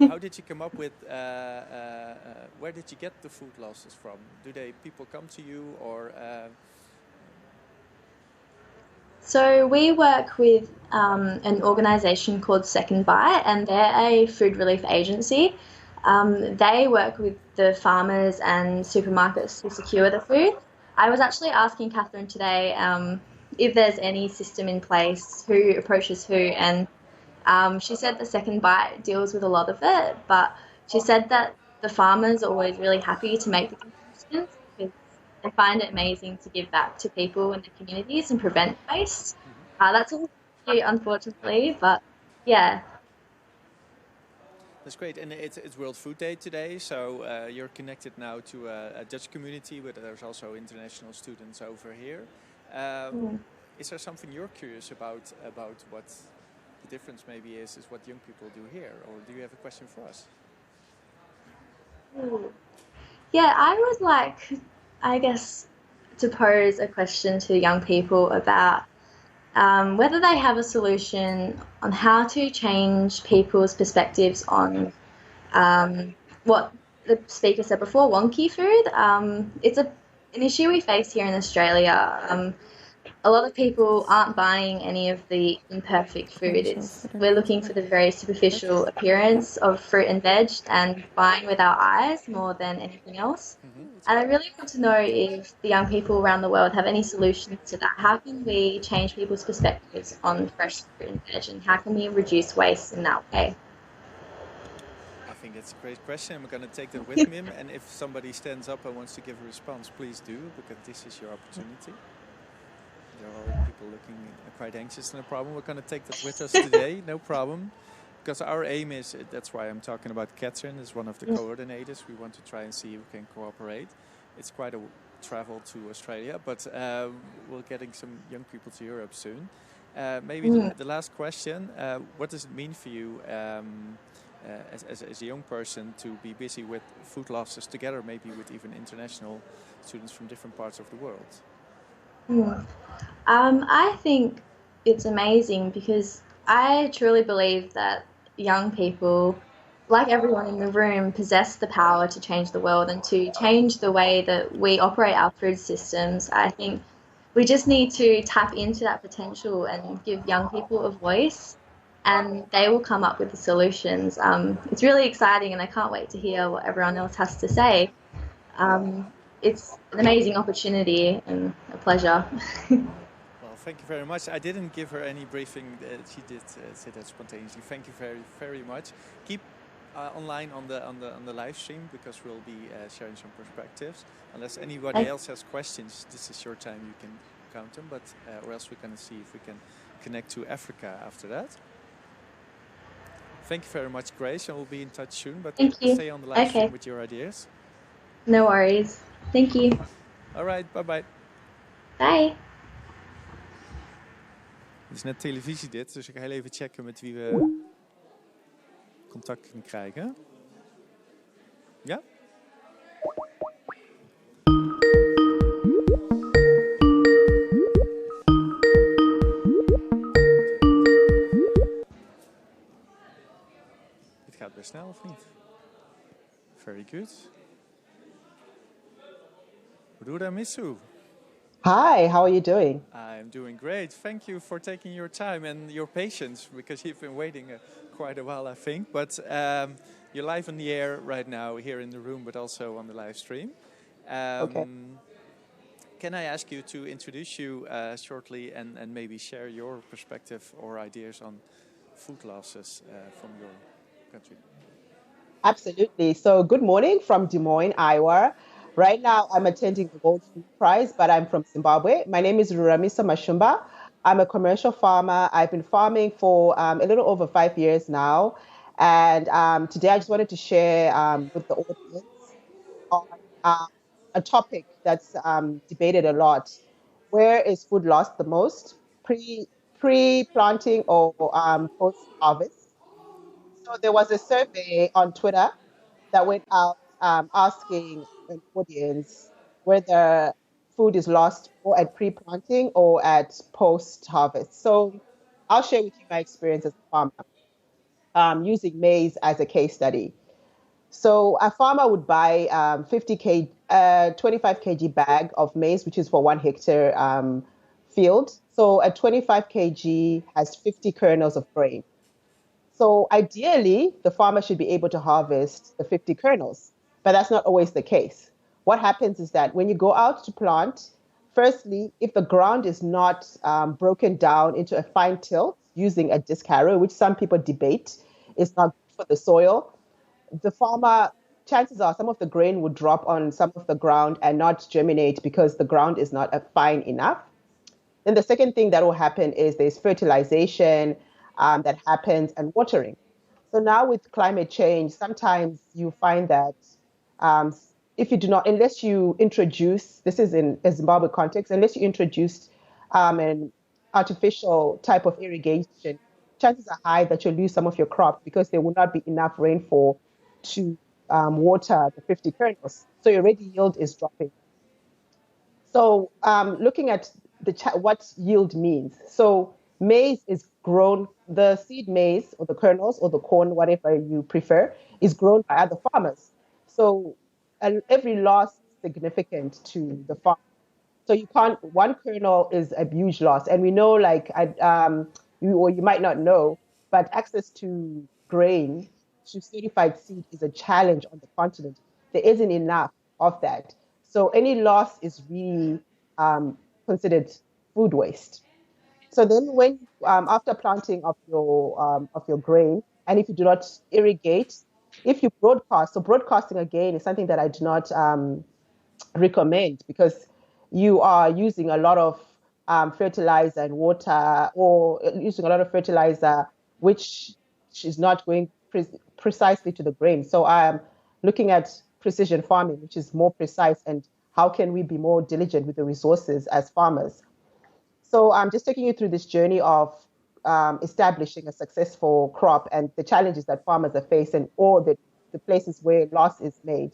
how did you come up with? Where did you get the food losses from? Do people come to you, or? So we work with an organisation called Second Bite, and they're a food relief agency. They work with the farmers and supermarkets to secure the food. I was actually asking Catherine today if there's any system in place, who approaches who, and she said the Second Bite deals with a lot of it, but she said that the farmers are always really happy to make the contributions because they find it amazing to give back to people in the communities and prevent waste. That's a little tricky, unfortunately, but yeah. That's great, and it's World Food Day today, so you're connected now to a Dutch community, but there's also international students over here. Is there something you're curious about what the difference maybe is what young people do here, or do you have a question for us? Yeah, I would like, I guess, to pose a question to young people about whether they have a solution on how to change people's perspectives on what the speaker said before, wonky food. It's an issue we face here in Australia. A lot of people aren't buying any of the imperfect food. We're looking for the very superficial appearance of fruit and veg and buying with our eyes more than anything else. And I really want to know if the young people around the world have any solutions to that. How can we change people's perspectives on fresh fruit and veg, and how can we reduce waste in that way? I think that's a great question. I'm going to take that with me, and if somebody stands up and wants to give a response, please do, because this is your opportunity. There are already people looking quite anxious, no problem. We're going to take that with us today, no problem. Because our aim is, that's why I'm talking about Catherine as one of the coordinators. We want to try and see if we can cooperate. It's quite a travel to Australia, but we're getting some young people to Europe soon. Maybe the last question, what does it mean for you as a young person to be busy with food losses together, maybe with even international students from different parts of the world? I think it's amazing because I truly believe that young people, like everyone in the room, possess the power to change the world and to change the way that we operate our food systems. I think we just need to tap into that potential and give young people a voice, and they will come up with the solutions. It's really exciting, and I can't wait to hear what everyone else has to say. It's an amazing opportunity and a pleasure. Well, thank you very much. I didn't give her any briefing. She did say that spontaneously. Thank you very, very much. Keep online on the live stream because we'll be sharing some perspectives. Unless anybody else has questions, this is your time. You can count them. But or else we're going to see if we can connect to Africa after that. Thank you very much, Grace, and we'll be in touch soon. But stay on the live stream with your ideas. No worries. Thank you. All right, bye-bye. Bye. Het is net televisie dit, dus ik ga heel even checken met wie we contact kunnen krijgen. Ja? Dit gaat best snel, of niet? Very good. Rura Misu. Hi, how are you doing? I'm doing great. Thank you for taking your time and your patience, because you've been waiting quite a while, I think. But you're live on the air right now here in the room, but also on the live stream. Okay. Can I ask you to introduce you shortly and maybe share your perspective or ideas on food losses from your country? Absolutely. So good morning from Des Moines, Iowa. Right now, I'm attending the World Food Prize, but I'm from Zimbabwe. My name is Ruramisa Mashumba. I'm a commercial farmer. I've been farming for a little over 5 years now. And today I just wanted to share with the audience on a topic that's debated a lot. Where is food lost the most? Pre-planting or post-harvest? So there was a survey on Twitter that went out asking an audience whether food is lost or at pre-planting or at post-harvest. So I'll share with you my experience as a farmer using maize as a case study. So a farmer would buy 25 kg bag of maize, which is for 1 hectare field. So a 25 kg has 50 kernels of grain. So ideally, the farmer should be able to harvest the 50 kernels, but that's not always the case. What happens is that when you go out to plant, firstly, if the ground is not broken down into a fine tilt using a disc harrow, which some people debate is not good for the soil, the farmer, chances are some of the grain would drop on some of the ground and not germinate because the ground is not fine enough. Then the second thing that will happen is there's fertilization that happens and watering. So now with climate change, sometimes you find that um, if you do not, unless you introduce, this is in a Zimbabwe context, unless you introduce an artificial type of irrigation, chances are high that you'll lose some of your crop because there will not be enough rainfall to water the 50 kernels. So your ready yield is dropping. So looking at what yield means. So maize is grown, the seed maize or the kernels or the corn, whatever you prefer, is grown by other farmers. So every loss is significant to the farm. So you can't, one kernel is a huge loss. And we know, like, or you might not know, but access to grain, to certified seed is a challenge on the continent. There isn't enough of that. So any loss is really considered food waste. So then when, after planting of your grain, and if you do not irrigate, if you broadcast, so broadcasting again is something that I do not recommend because you are using a lot of fertilizer and water, or using a lot of fertilizer, which is not going precisely to the grain. So I'm looking at precision farming, which is more precise, and how can we be more diligent with the resources as farmers. So I'm just taking you through this journey of establishing a successful crop and the challenges that farmers are facing, or the places where loss is made.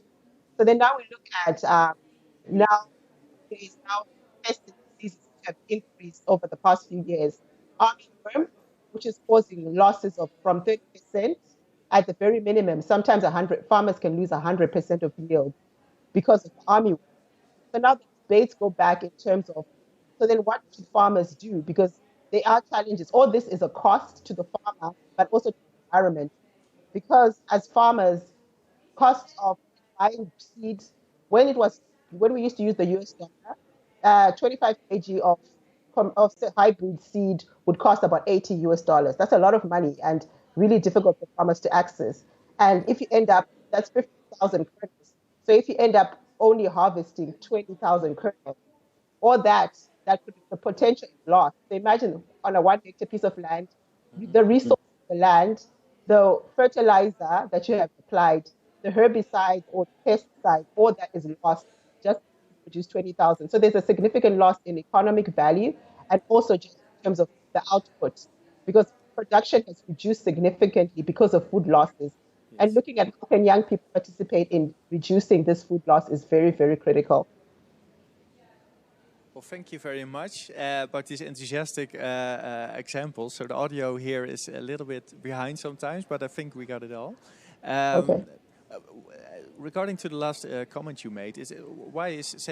So then now we look at now there is now pest and diseases which have increased over the past few years. Armyworm, which is causing losses of from 30% at the very minimum. Sometimes 100 farmers can lose 100% of yield because of the armyworm. So now the debates go back in terms of, so then what should farmers do? Because there are challenges. All this is a cost to the farmer, but also to the environment. Because as farmers, cost of buying seeds, when we used to use the US dollar, 25 kg of hybrid seed would cost about 80 US dollars. That's a lot of money and really difficult for farmers to access. And if you end up, that's 50,000 kernels. So if you end up only harvesting 20,000 kernels, or that could, the potential is lost. So imagine on a 1 hectare piece of land, the resource of the land, the fertilizer that you have applied, the herbicide or the pesticide, all that is lost just to produce 20,000. So there's a significant loss in economic value and also just in terms of the output, because production has reduced significantly because of food losses. And looking at how can young people participate in reducing this food loss is very, very critical. Well, thank you very much about these enthusiastic examples. So the audio here is a little bit behind sometimes, but I think we got it all. Okay. Regarding to the last comment you made, why is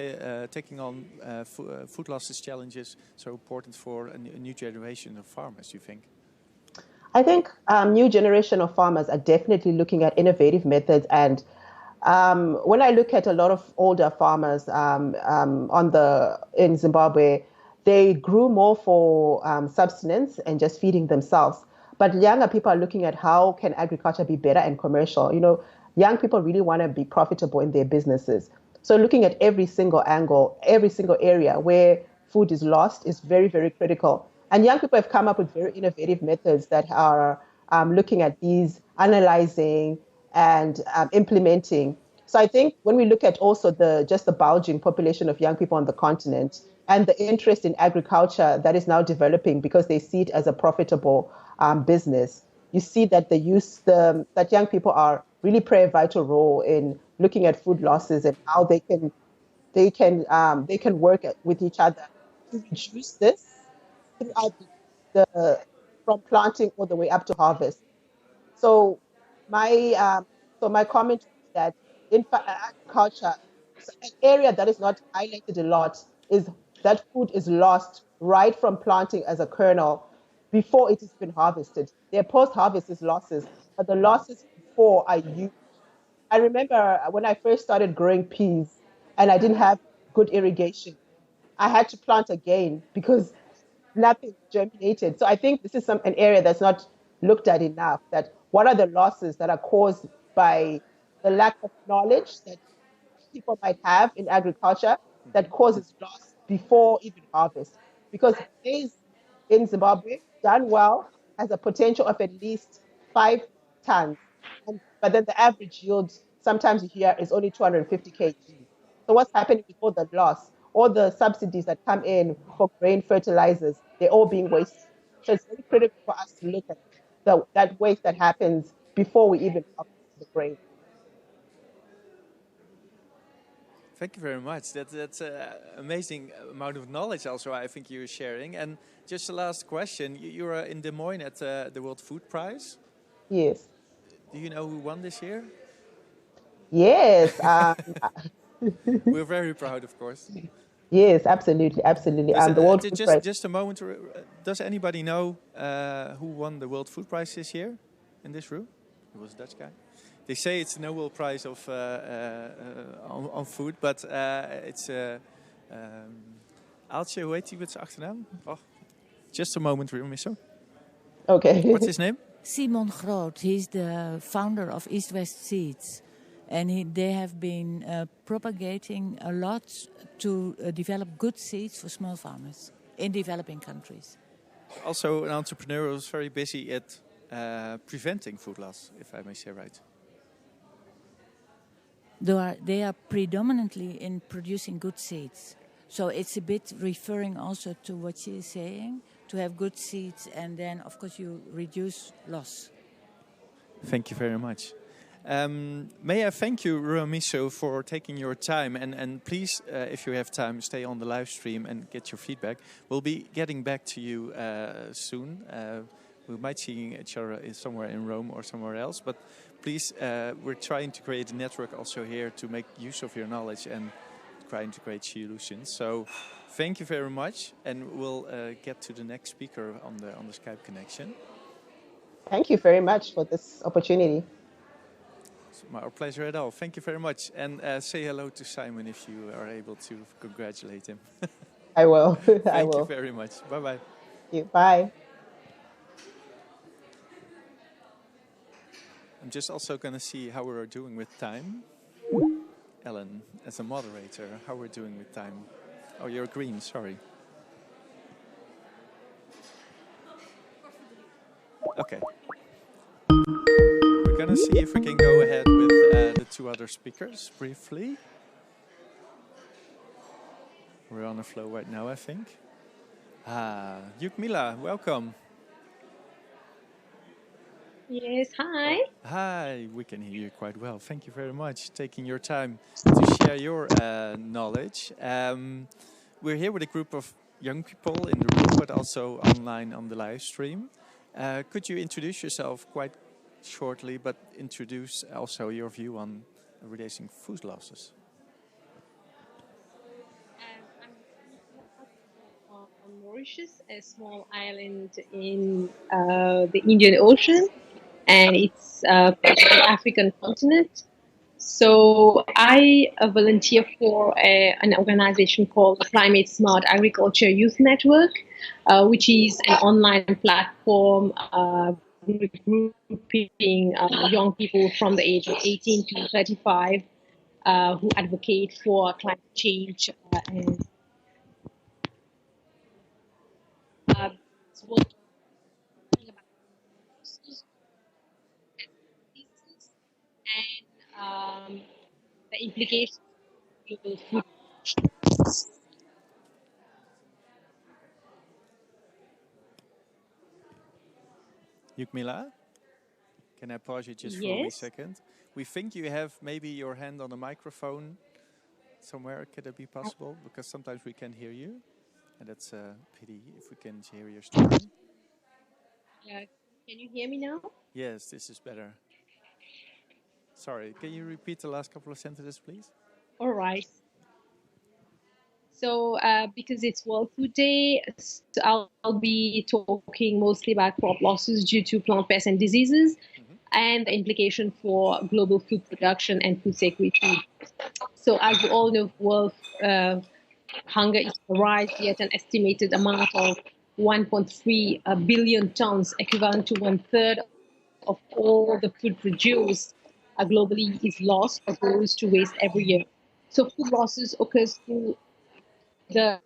taking on food losses challenges so important for a new generation of farmers, you think? I think new generation of farmers are definitely looking at innovative methods. And when I look at a lot of older farmers in Zimbabwe, they grew more for subsistence and just feeding themselves. But younger people are looking at how can agriculture be better and commercial. You know, young people really want to be profitable in their businesses. So looking at every single angle, every single area where food is lost is very, very critical. And young people have come up with very innovative methods that are looking at these, analyzing and implementing. So I think when we look at also the bulging population of young people on the continent and the interest in agriculture that is now developing because they see it as a profitable business, you see that that young people are really play a vital role in looking at food losses and how they can work with each other to reduce this throughout from planting all the way up to harvest. So my my comment is that in agriculture, an area that is not highlighted a lot is that food is lost right from planting as a kernel before it has been harvested. Their post-harvest is losses, but the losses before are huge. I remember when I first started growing peas and I didn't have good irrigation. I had to plant again because nothing germinated. So I think this is an area that's not looked at enough. That what are the losses that are caused by the lack of knowledge that people might have in agriculture that causes loss before even harvest. Because maize in Zimbabwe, done well, has a potential of at least 5 tons. But then the average yield, sometimes you hear, is only 250 kg. So what's happening with all the loss? All the subsidies that come in for grain fertilizers, they're all being wasted. So it's very critical for us to look at that waste that happens before we even harvest the grain. Thank you very much. That's an amazing amount of knowledge also I think you're sharing. And just the last question. You were in Des Moines at the World Food Prize. Yes. Do you know who won this year? Yes. We're very proud, of course. Yes, absolutely, absolutely. Does, The World Food Prize. just a moment. Does anybody know who won the World Food Prize this year in this room? It was a Dutch guy. They say it's the Nobel Prize of on food, but it's Aaltje, hoe heet hij met zijn achternaam? Oh, just a moment, Remisso. Okay. What's his name? Simon Groot. He's the founder of East West Seeds. And they have been propagating a lot to develop good seeds for small farmers in developing countries. Also an entrepreneur who's very busy at preventing food loss, if I may say right. They are predominantly in producing good seeds. So it's a bit referring also to what she is saying, to have good seeds and then, of course, you reduce loss. Thank you very much. May I thank you, Ruamiso, for taking your time. And please, if you have time, stay on the live stream and get your feedback. We'll be getting back to you soon. We might see each other somewhere in Rome or somewhere else. But please, we're trying to create a network also here to make use of your knowledge and trying to create solutions. So thank you very much. And we'll get to the next speaker on the Skype connection. Thank you very much for this opportunity. It's our pleasure at all. Thank you very much. And say hello to Simon if you are able to congratulate him. I will. Thank you very much. Bye-bye. Bye. I'm just also going to see how we're doing with time. Ellen, as a moderator, how we're doing with time. Oh, you're green, sorry. Okay. We're going to see if we can go ahead with the two other speakers briefly. We're on a flow right now, I think. Yukmila, welcome. Yes, hi. Hi, we can hear you quite well. Thank you very much for taking your time to share your knowledge. We're here with a group of young people in the room, but also online on the live stream. Could you introduce yourself quite shortly, but introduce also your view on reducing food losses? I'm on Mauritius, a small island in the Indian Ocean, and it's part of the African continent. So I volunteer for an organization called the Climate Smart Agriculture Youth Network, which is an online platform regrouping young people from the age of 18 to 35 who advocate for climate change and it's working about and the implications of global food. Yukmila, can I pause you just for a wee Yes. second? We think you have maybe your hand on the microphone somewhere. Could that be possible? Because sometimes we can't hear you. And that's a pity if we can hear your story. Can you hear me now? Yes, this is better. Sorry, can you repeat the last couple of sentences, please? All right. So because it's World Food Day, so I'll be talking mostly about crop losses due to plant pests and diseases and the implication for global food production and food security. So as you all know, world hunger is on the rise, yet an estimated amount of 1.3 billion tons, equivalent to 1/3 of all the food produced, globally is lost or goes to waste every year. So food losses occurs through the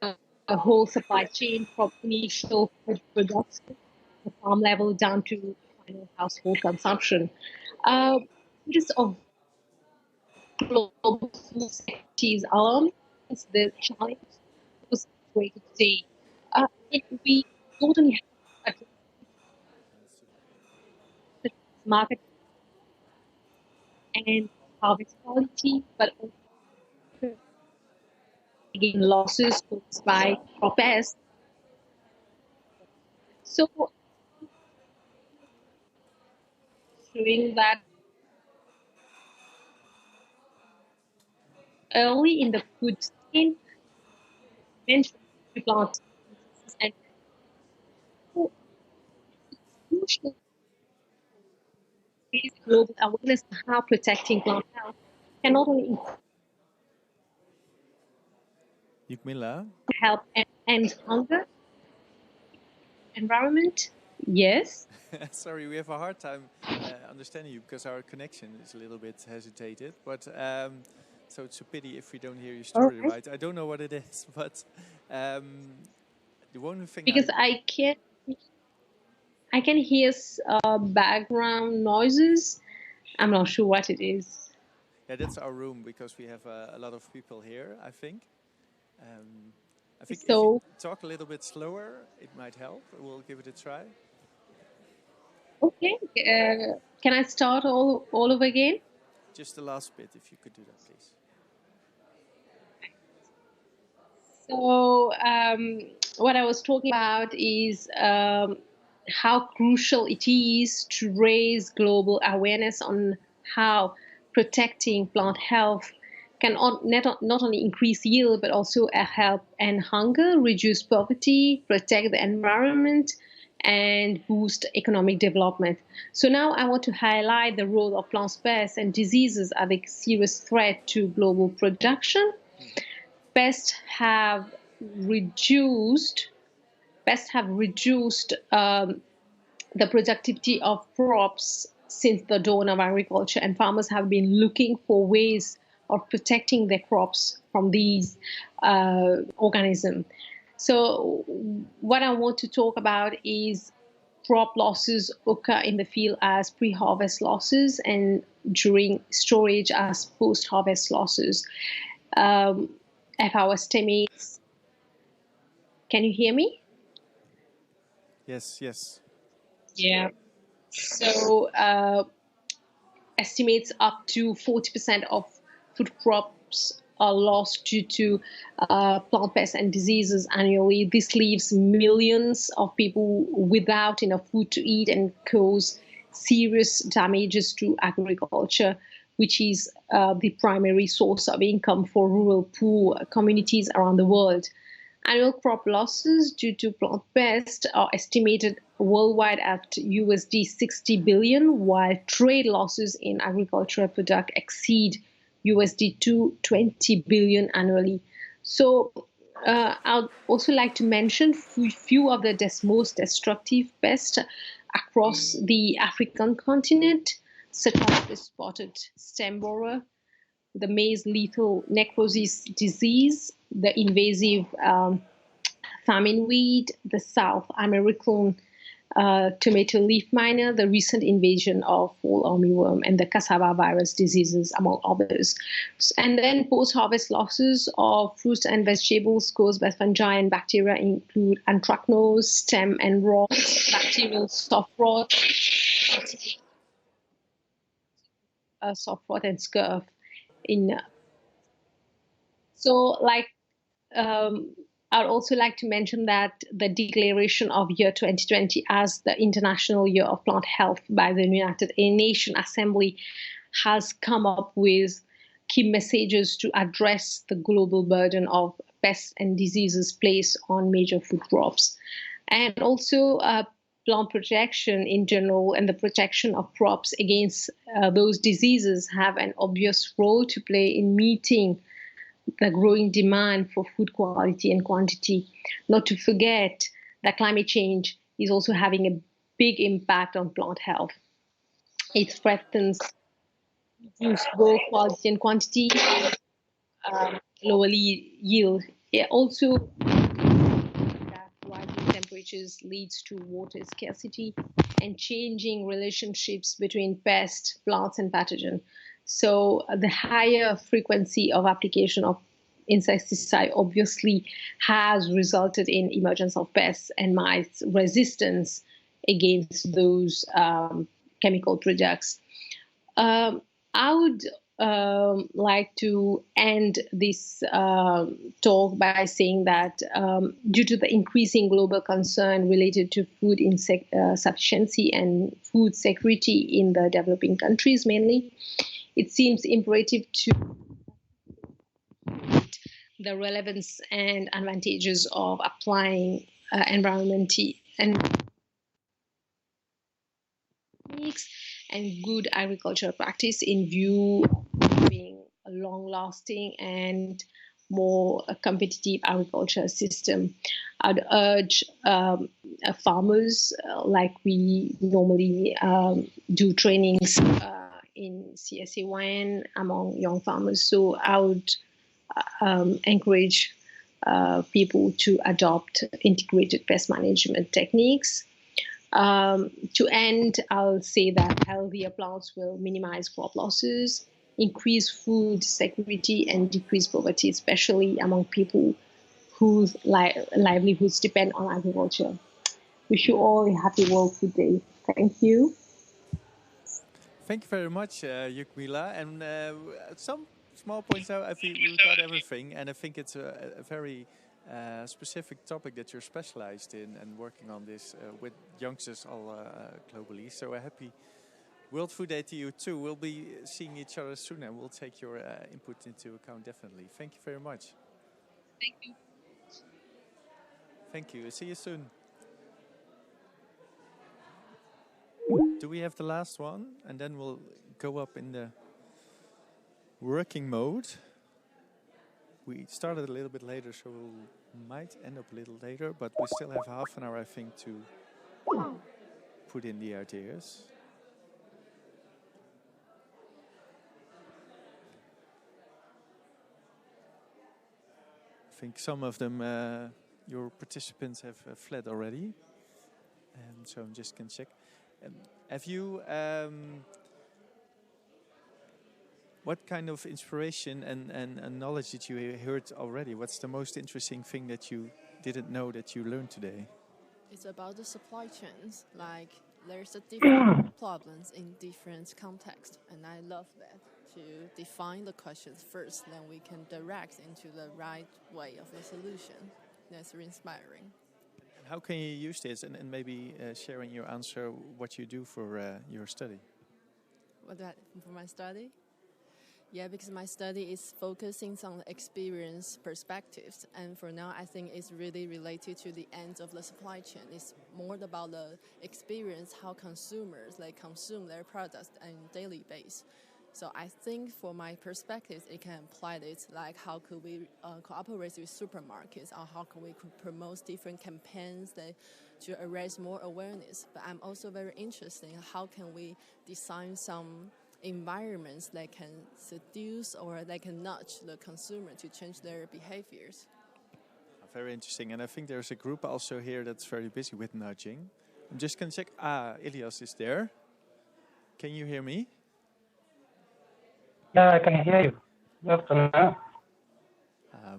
whole supply chain from initial food production, the farm level down to final household consumption. Just of global food security is alarming. It's the challenge was created today. We not only have to address market and harvest quality, but also again losses caused by crop pests. So showing that early in the food chain, mentioned plant diseases and crucial raise global awareness on how protecting plant health can not only Yukmila? help end hunger, environment. Yes. Sorry, we have a hard time understanding you because our connection is a little bit hesitated. But so it's a pity if we don't hear your story Okay. right. I don't know what it is, but the one thing Because I can hear background noises. I'm not sure what it is. yeah, that's our room because we have a lot of people here. I think if you So talk a little bit slower, it might help. We'll give it a try. okay, can I start all over again? Just the last bit, if you could do that, please. So what I was talking about is how crucial it is to raise global awareness on how protecting plant health can not only increase yield but also help end hunger, reduce poverty, protect the environment, and boost economic development. So now I want to highlight the role of plant pests and diseases as a serious threat to global production. Pests have reduced the productivity of crops since the dawn of agriculture, and farmers have been looking for ways of protecting their crops from these organisms. So, what I want to talk about is crop losses occur in the field as pre-harvest losses and during storage as post-harvest losses. Um, if our estimates, can you hear me? Yes, yes. Yeah. So estimates up to 40% of food crops are lost due to plant pests and diseases annually. This leaves millions of people without enough food to eat and cause serious damages to agriculture, which is the primary source of income for rural poor communities around the world. Annual crop losses due to plant pests are estimated worldwide at USD 60 billion, while trade losses in agricultural product exceed USD 220 billion annually. So I'd also like to mention few of the most destructive pests across the African continent, such as the spotted stem borer, the maize lethal necrosis disease, the invasive famine weed, the South American tomato leaf miner, the recent invasion of fall armyworm, and the cassava virus diseases, among others. And then post-harvest losses of fruits and vegetables caused by fungi and bacteria include anthracnose, stem and rot, bacterial soft rot, and scurf. So, like I'd also like to mention that the declaration of year 2020 as the International Year of Plant Health by the United Nations Assembly has come up with key messages to address the global burden of pests and diseases placed on major food crops. And also plant protection in general and the protection of crops against those diseases have an obvious role to play in meeting the growing demand for food quality and quantity. Not to forget that climate change is also having a big impact on plant health. It threatens reduce both quality and quantity, lower yield. It also that rising temperatures leads to water scarcity and changing relationships between pest, plants, and pathogen. So the higher frequency of application of insecticide obviously has resulted in emergence of pests and mites resistance against those chemical products. I would like to end this talk by saying that due to the increasing global concern related to food sufficiency and food security in the developing countries mainly, it seems imperative to the relevance and advantages of applying environmental and techniques and good agricultural practice in view of having a long-lasting and more competitive agriculture system. I'd urge farmers, like we normally do trainings in CSAYN among young farmers. So I would encourage people to adopt integrated pest management techniques. To end, I'll say that healthier plants will minimize crop losses, increase food security, and decrease poverty, especially among people whose livelihoods depend on agriculture. Wish you all a happy World Food Day. Thank you. Thank you very much, Yukmila. And some small points out, I think we got everything, and I think it's a very specific topic that you're specialized in and working on this with youngsters all globally. So a happy World Food Day to you too. We'll be seeing each other soon, and we'll take your input into account definitely. Thank you very much. Thank you. Thank you. See you soon. Do we have the last one? And then we'll go up in the working mode. We started a little bit later, so we might end up a little later, but we still have half an hour, I think, to put in the ideas. I think some of them, your participants have fled already, so I'm just going to check. Have you, what kind of inspiration and knowledge did you heard already? What's the most interesting thing that you didn't know that you learned today? It's about the supply chains. Like, there's a different problems in different contexts, and I love that, to define the questions first, then we can direct into the right way of the solution. That's inspiring. How can you use this, and maybe sharing your answer, what you do for your study? For my study? Yeah, because my study is focusing on experience perspectives, and for now I think it's really related to the end of the supply chain. It's more about the experience, how consumers consume their products on a daily basis. So I think for my perspective, it can apply it like how could we cooperate with supermarkets, or how can we promote different campaigns to raise more awareness. But I'm also very interested in how can we design some environments that can seduce or that can nudge the consumer to change their behaviors. Very interesting, and I think there's a group also here that's very busy with nudging. I'm just going to check. Ilias is there. Can you hear me? Yeah, I can hear you. Good afternoon.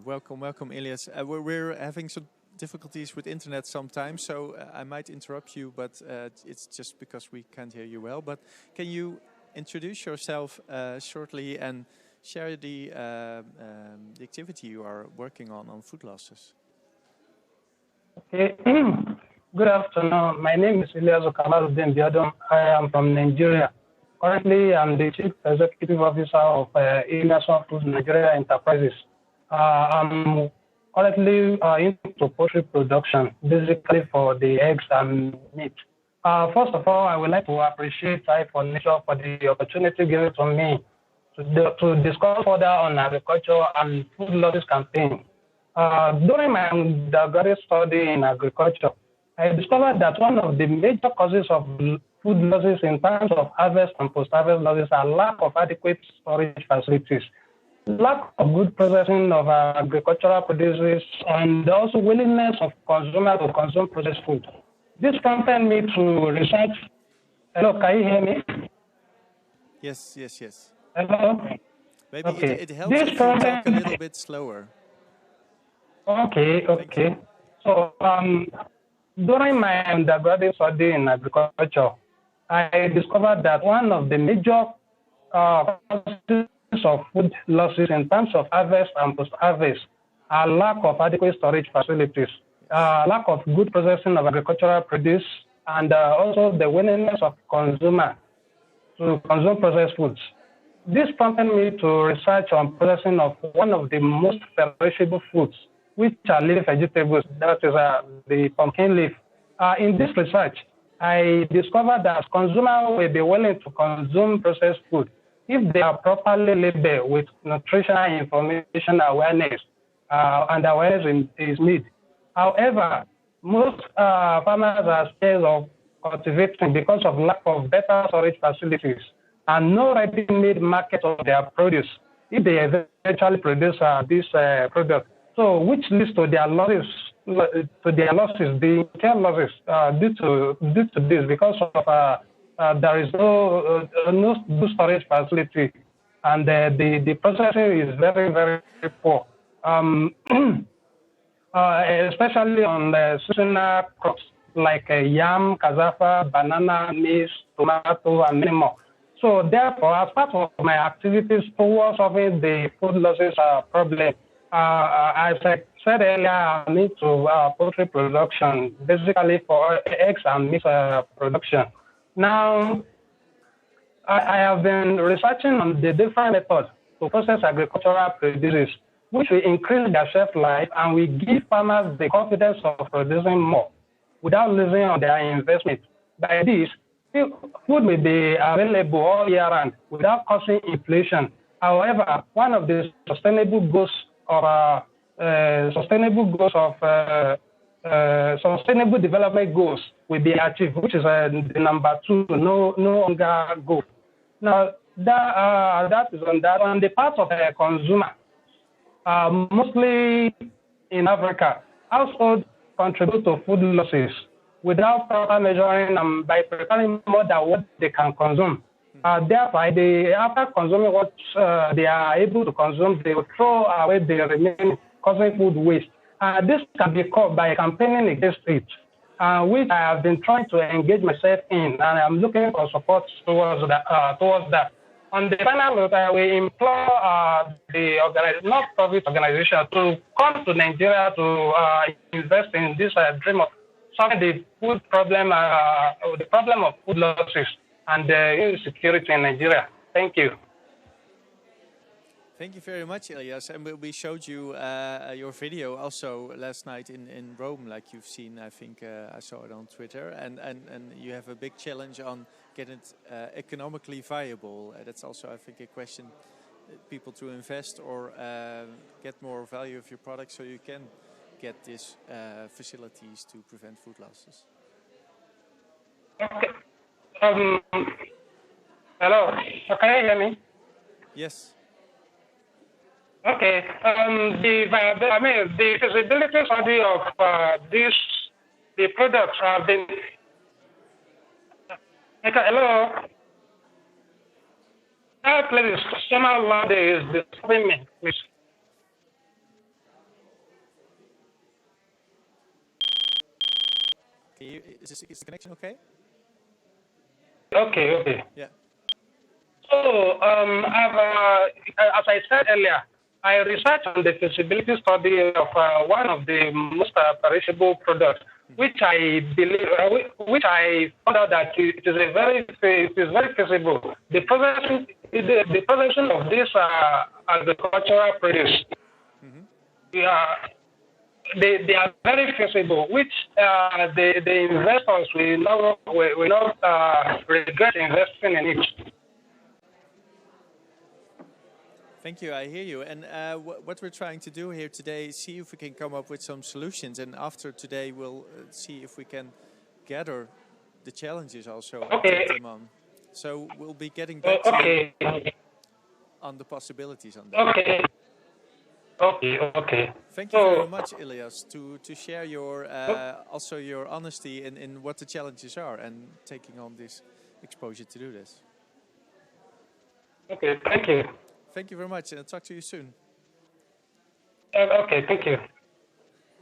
Welcome, Ilias. We're having some difficulties with internet sometimes, so I might interrupt you, but it's just because we can't hear you well. But can you introduce yourself shortly and share the activity you are working on food losses? Okay. Good afternoon. My name is Ilias Kamaluddin Biadon. I am from Nigeria. Currently, I'm the Chief Executive Officer of International Food Nigeria Enterprises. I'm currently into poultry production, basically for the eggs and meat. First of all, I would like to appreciate Eye for Nature for the opportunity given to me to discuss further on agriculture and food losses campaign. During my undergraduate study in agriculture, I discovered that one of the major causes of food losses in terms of harvest and post-harvest losses are lack of adequate storage facilities, lack of good processing of agricultural produces, and also willingness of consumers to consume processed food. This prompted me to research. Hello, can you hear me? Yes, yes, yes. Hello? Maybe Okay. it helps if you talk a little bit slower. Okay, okay. So, during my undergraduate study in agriculture, I discovered that one of the major causes of food losses in terms of harvest and post-harvest are lack of adequate storage facilities, lack of good processing of agricultural produce, and also the willingness of consumer to consume processed foods. This prompted me to research on processing of one of the most perishable foods, which are leaf vegetables, that is the pumpkin leaf. In this research, I discovered that consumers will be willing to consume processed food if they are properly labeled with nutritional information awareness, and awareness is needed. However, most farmers are scared of cultivating because of lack of better storage facilities and no ready-made market of their produce if they eventually produce this product. So, which leads to their losses, the income losses due to this because of there is no storage facility, and the processing is very, very poor. Especially on the seasonal crops like yam, cassava, banana, maize, tomato, and many more. So therefore, as part of my activities towards solving the food losses problem, as I said earlier, I need to poultry production, basically for eggs and meat production. Now, I have been researching on the different methods to process agricultural produce, which will increase their shelf life and will give farmers the confidence of producing more without losing on their investment. By this, food will be available all year round without causing inflation. However, one of the sustainable goals of sustainable development goals will be achieved, which is the number 2, no hunger goal. Now, that is on that. On the part of the consumer, mostly in Africa, households contribute to food losses without proper measuring by preparing more than what they can consume. Therefore, after consuming what they are able to consume, they will throw away the remaining, causing food waste. This can be caught by campaigning against it, which I have been trying to engage myself in, and I'm looking for support towards that. On the final note, I will implore the not-profit organization to come to Nigeria to invest in this dream of solving the food problem, the problem of food losses and insecurity in Nigeria. Thank you. Thank you very much, Elias. And we showed you your video also last night in Rome, like you've seen. I think I saw it on Twitter. And you have a big challenge on getting it economically viable. That's also, I think, a question people to invest or get more value of your product so you can get these facilities to prevent food losses. Okay. Hello. Can you hear me? Yes. Okay. The feasibility study of the products have been. Okay, hello. Please, someone is disturbing me, please. Is the connection okay? Okay. Yeah. So, as I said earlier, I researched on the feasibility study of one of the most perishable products, which I believe, which I found out that it is very feasible. The processing of this agricultural produce, they are very feasible, which the investors will not regret investing in it. Thank you, I hear you. And what we're trying to do here today is see if we can come up with some solutions. And after today, we'll see if we can gather the challenges also and Okay. take them on. So we'll be getting back to you Okay. on the possibilities on that. Okay. Okay. Thank you very So, much, Ilias, to share your also your honesty in what the challenges are and taking on this exposure to do this. okay, thank you. Thank you very much, and I'll talk to you soon. Okay, thank you.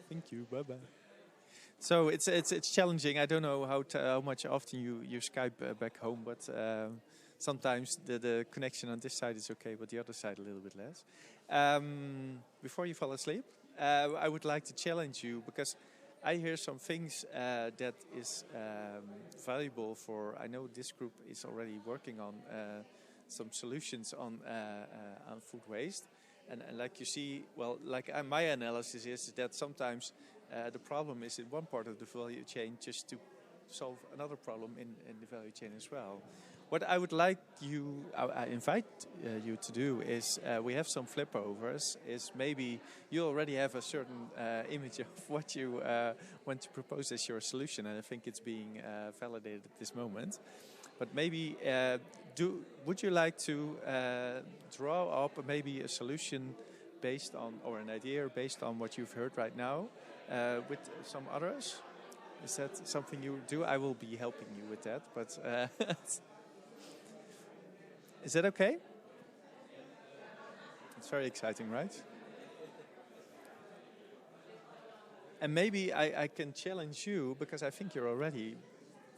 Thank you. Bye bye. So it's challenging. I don't know how much often you Skype back home, but sometimes the connection on this side is okay, but the other side a little bit less. Before you fall asleep, I would like to challenge you because I hear some things that is valuable for. I know this group is already working on some solutions on food waste, and like you see, well, like my analysis is that sometimes the problem is in one part of the value chain just to solve another problem in the value chain as well. What I would like you, I invite you to do is we have some flip overs. Is maybe you already have a certain image of what you want to propose as your solution, and I think it's being validated at this moment. But maybe would you like to draw up maybe a solution based on, or an idea based on what you've heard right now with some others? Is that something you do? I will be helping you with that, but is that okay? It's very exciting, right? And maybe I can challenge you, because I think you're already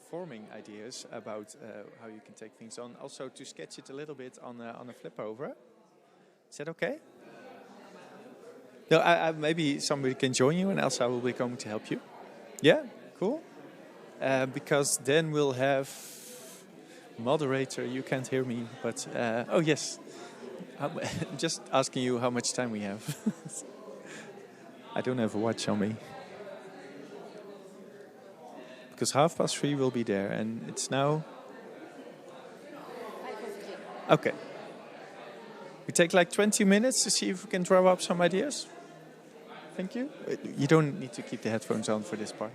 forming ideas about how you can take things on. Also to sketch it a little bit on a flip over. Is that okay? No, maybe somebody can join you, and Elsa will be going to help you. Yeah, cool. Because then we'll have moderator. You can't hear me, but oh yes, I'm just asking you how much time we have. I don't have a watch on me. Because 3:30 we'll be there, and it's now. Okay. We take like 20 minutes to see if we can draw up some ideas. Thank you. You don't need to keep the headphones on for this part.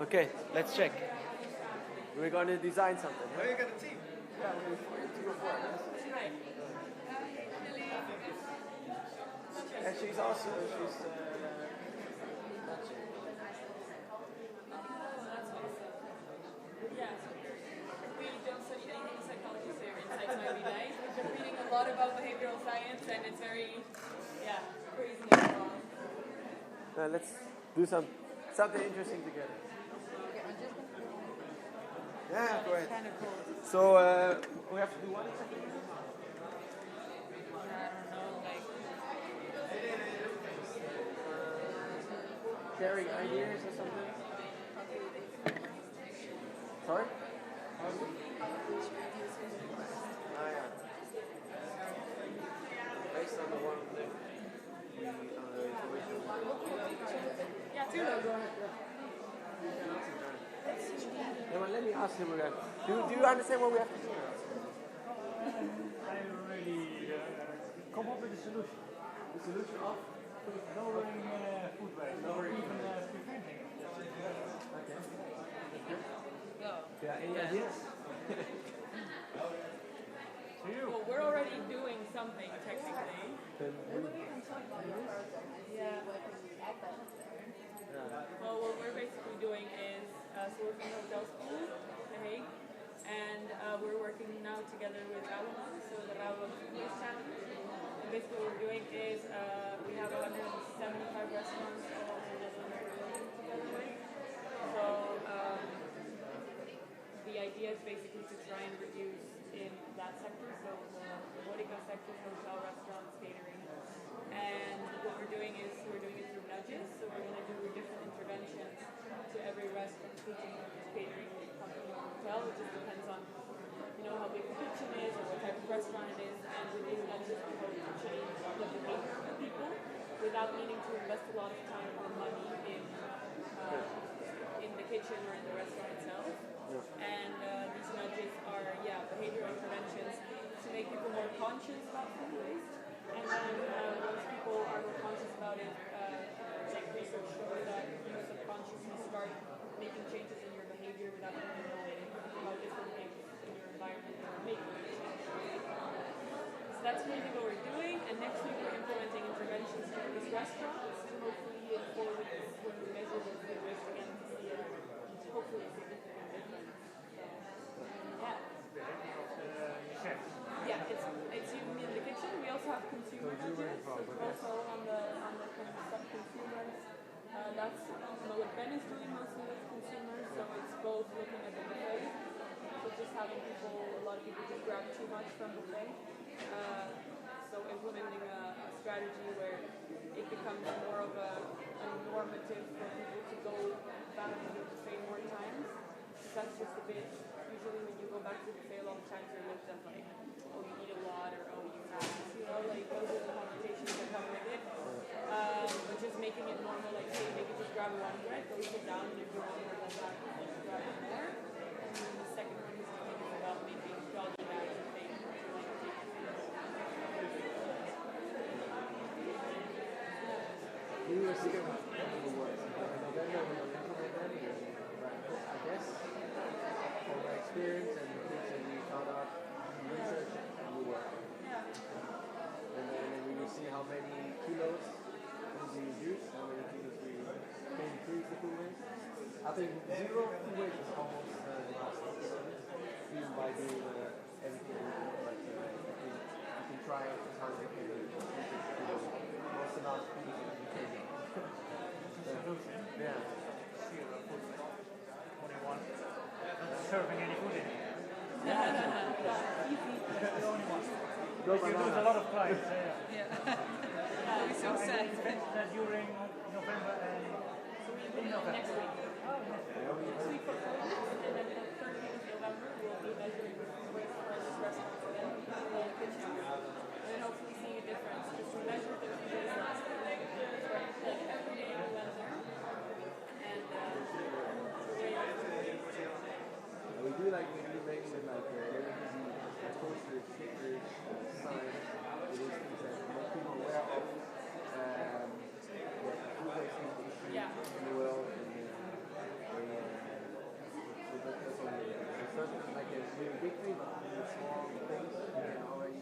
Okay, let's check. We're going to design something. Oh, you got a team? Yeah, we're 2 or 4. And she's also, Yeah. We don't study anything in psychology, so dance and it's very, crazy and fun. Let's do something interesting together. Yeah, go ahead. Kind of cool. So we have to do one exactly? I don't know, like... Sharing ideas or something? Sorry? Yeah. Based on the one that Yeah, tuurlijk. go ahead. Yeah, but let me ask him again. Do you understand what we have to do now? I really come up with a solution. The solution of Lowering food waste, or even preventing it. Okay. Yeah, any ideas? Well, we're already doing something technically. Yeah. Well, what we're basically doing is, so we're from the hotel school, The Hague, and we're working now together with Rabobank, so the Rabobank Food Challenge. And basically what we're doing is we have 175 restaurants all over the world together with. So the idea is basically to try and reduce in that sector, so the horeca sector, hotel, restaurants, catering. And what we're doing is we're doing it through nudges, so we're going to do different interventions to every restaurant, catering company or hotel. It just depends on how big the kitchen is or what type of restaurant it is. And with these nudges, we hope to change the behavior of people without needing to invest a lot of time or money in the kitchen or in the restaurant itself. And these nudges are, behavioral interventions to make people more conscious about food waste. And then once people are more conscious about it, like research shows that you subconsciously start making changes in your behavior without even knowing how different things in your environment are making you change. So that's really what we're doing. And next week we're implementing interventions for these restaurants. And hopefully in 4 weeks when we measure the food waste again to see hopefully a significant difference. Yeah, it's even in the kitchen. We also have consumer nudges, so we're also on the consumers. That's what Ben is doing mostly with consumers, so it's both looking at the buffet, so just having a lot of people just grab too much from buffet. So implementing a strategy where it becomes more of a normative for people to go back to the buffet more times. That's just a bit, usually when you go back to the buffet a lot of times you're looked at like, oh you eat a lot or oh you fast, like those are the connotations that come with it. But just making it normal, like hey, maybe just grab one bread, go sit down, and if you want more than that, grab one more. And then the second one is about making doggy bags and things. We were thinking about the words. In November we will implement them, I guess, from my experience and the things that we found out in research, we work. And then we will see how many kilos we reduce, how many kilos we can increase the food waste. I think zero food waste is almost impossible, even by doing everything we do, but I think you can try as hard as you can do most of our food. Yeah. Serving any food in it. The only one. You lose a lot of clients. It's so sad. During November and in November. Next week. Next week for 4 weeks, and then the 13th of November we'll be measuring the food waste for this restaurant again in the kitchen. And then hopefully seeing a difference. Because we measured the food waste last week. Like every day we went there. And we do like we do make it like very easy posters, stickers, signs, those things that make people aware of what food waste is in the world, and so that's only it's not like a really big thing, but it's small things that are already.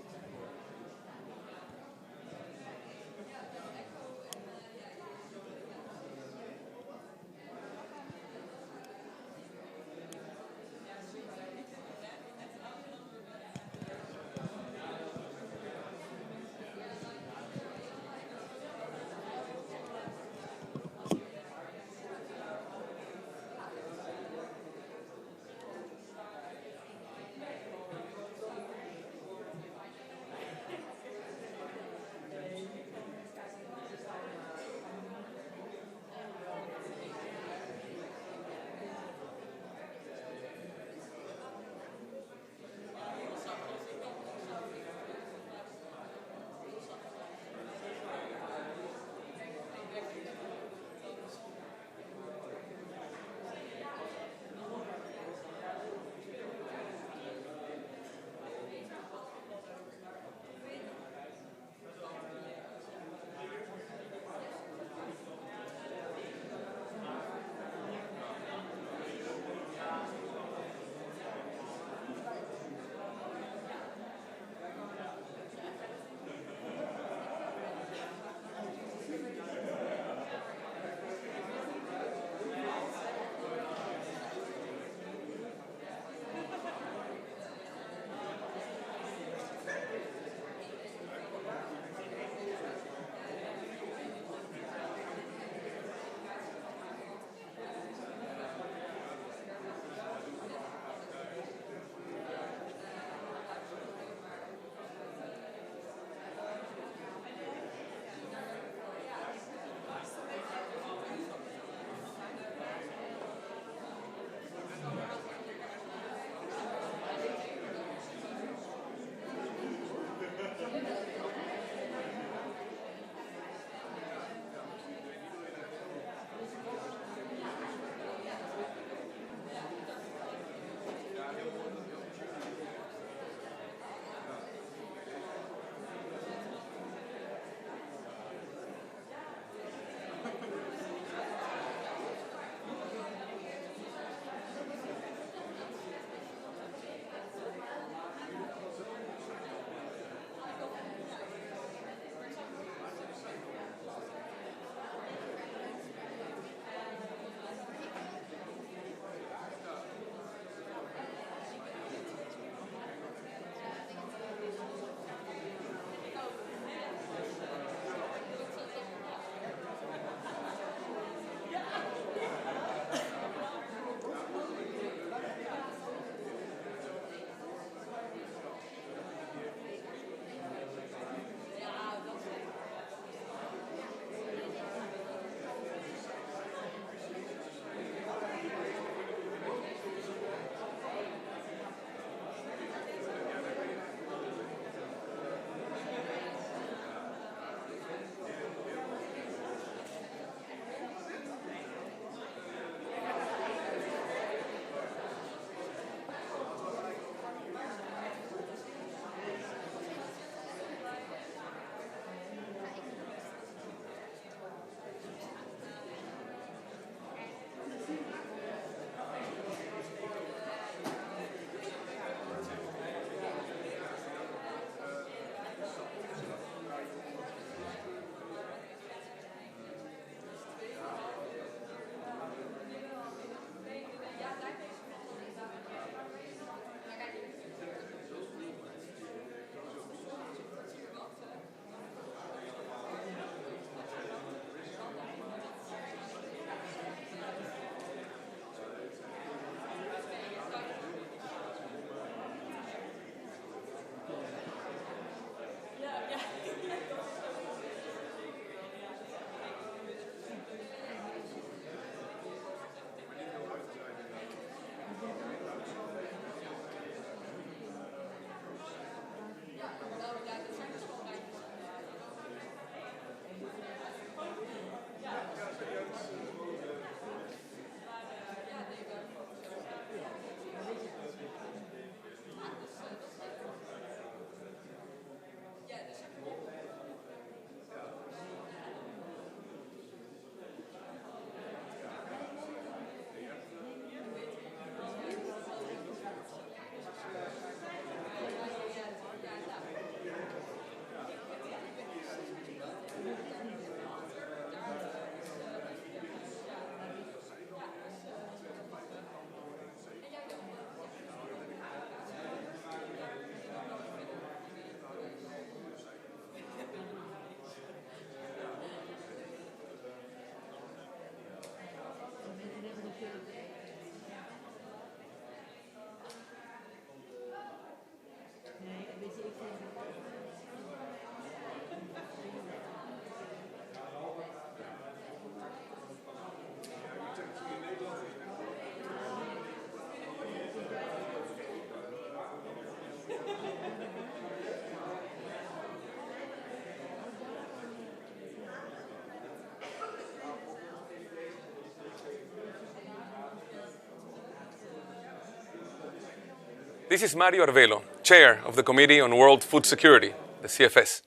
This is Mario Arvelo, Chair of the Committee on World Food Security, the CFS.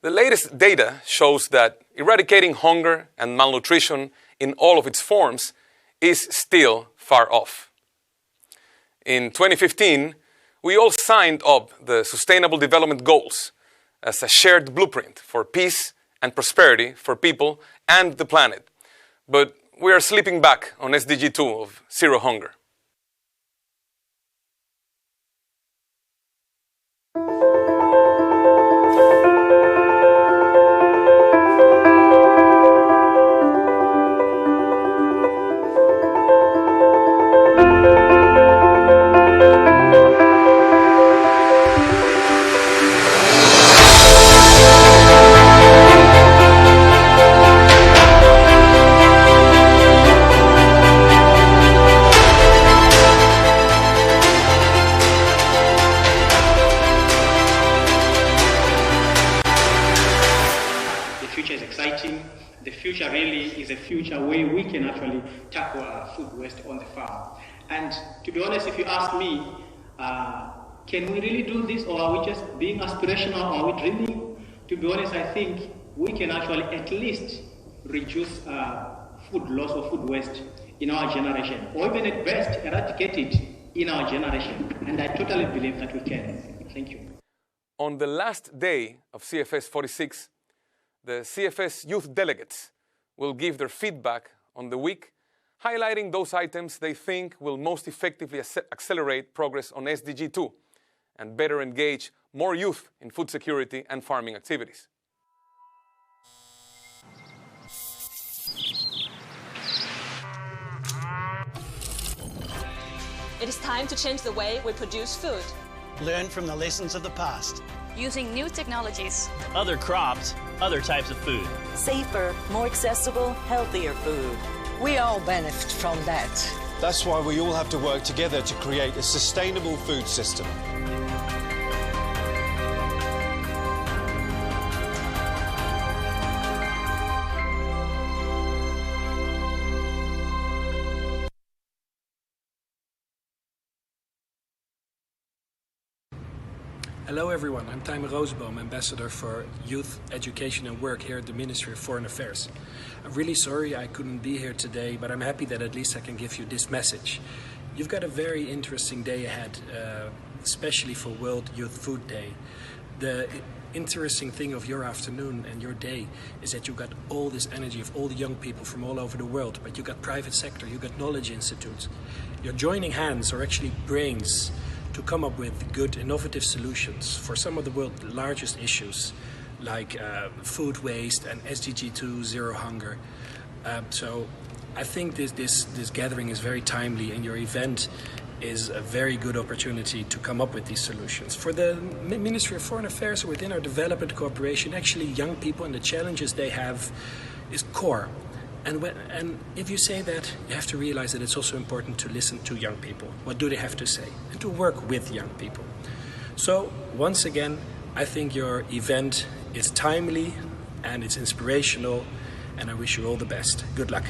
The latest data shows that eradicating hunger and malnutrition in all of its forms is still far off. In 2015, we all signed up the Sustainable Development Goals as a shared blueprint for peace and prosperity for people and the planet. But we are slipping back on SDG 2 of zero hunger. The future really is a future where we can actually tackle food waste on the farm. And to be honest, if you ask me, can we really do this, or are we just being aspirational, or are we dreaming? To be honest, I think we can actually at least reduce food loss or food waste in our generation, or even at best eradicate it in our generation. And I totally believe that we can. Thank you. On the last day of CFS 46, the CFS youth delegates will give their feedback on the week, highlighting those items they think will most effectively accelerate progress on SDG 2 and better engage more youth in food security and farming activities. It is time to change the way we produce food. Learn from the lessons of the past. Using new technologies. Other crops, other types of food. Safer, more accessible, healthier food. We all benefit from that. That's why we all have to work together to create a sustainable food system. Hello everyone, I'm Tijmen Rosenboom, Ambassador for Youth, Education and Work here at the Ministry of Foreign Affairs. I'm really sorry I couldn't be here today, but I'm happy that at least I can give you this message. You've got a very interesting day ahead, especially for World Youth Food Day. The interesting thing of your afternoon and your day is that you've got all this energy of all the young people from all over the world, but you've got private sector, you've got knowledge institutes. You're joining hands, or actually brains, to come up with good, innovative solutions for some of the world's largest issues, like food waste and SDG 2, zero hunger. So I think this gathering is very timely, and your event is a very good opportunity to come up with these solutions. For the Ministry of Foreign Affairs, within our development cooperation, actually young people and the challenges they have is core. And if you say that, you have to realize that it's also important to listen to young people. What do they have to say? And to work with young people. So, once again, I think your event is timely and it's inspirational, and I wish you all the best. Good luck.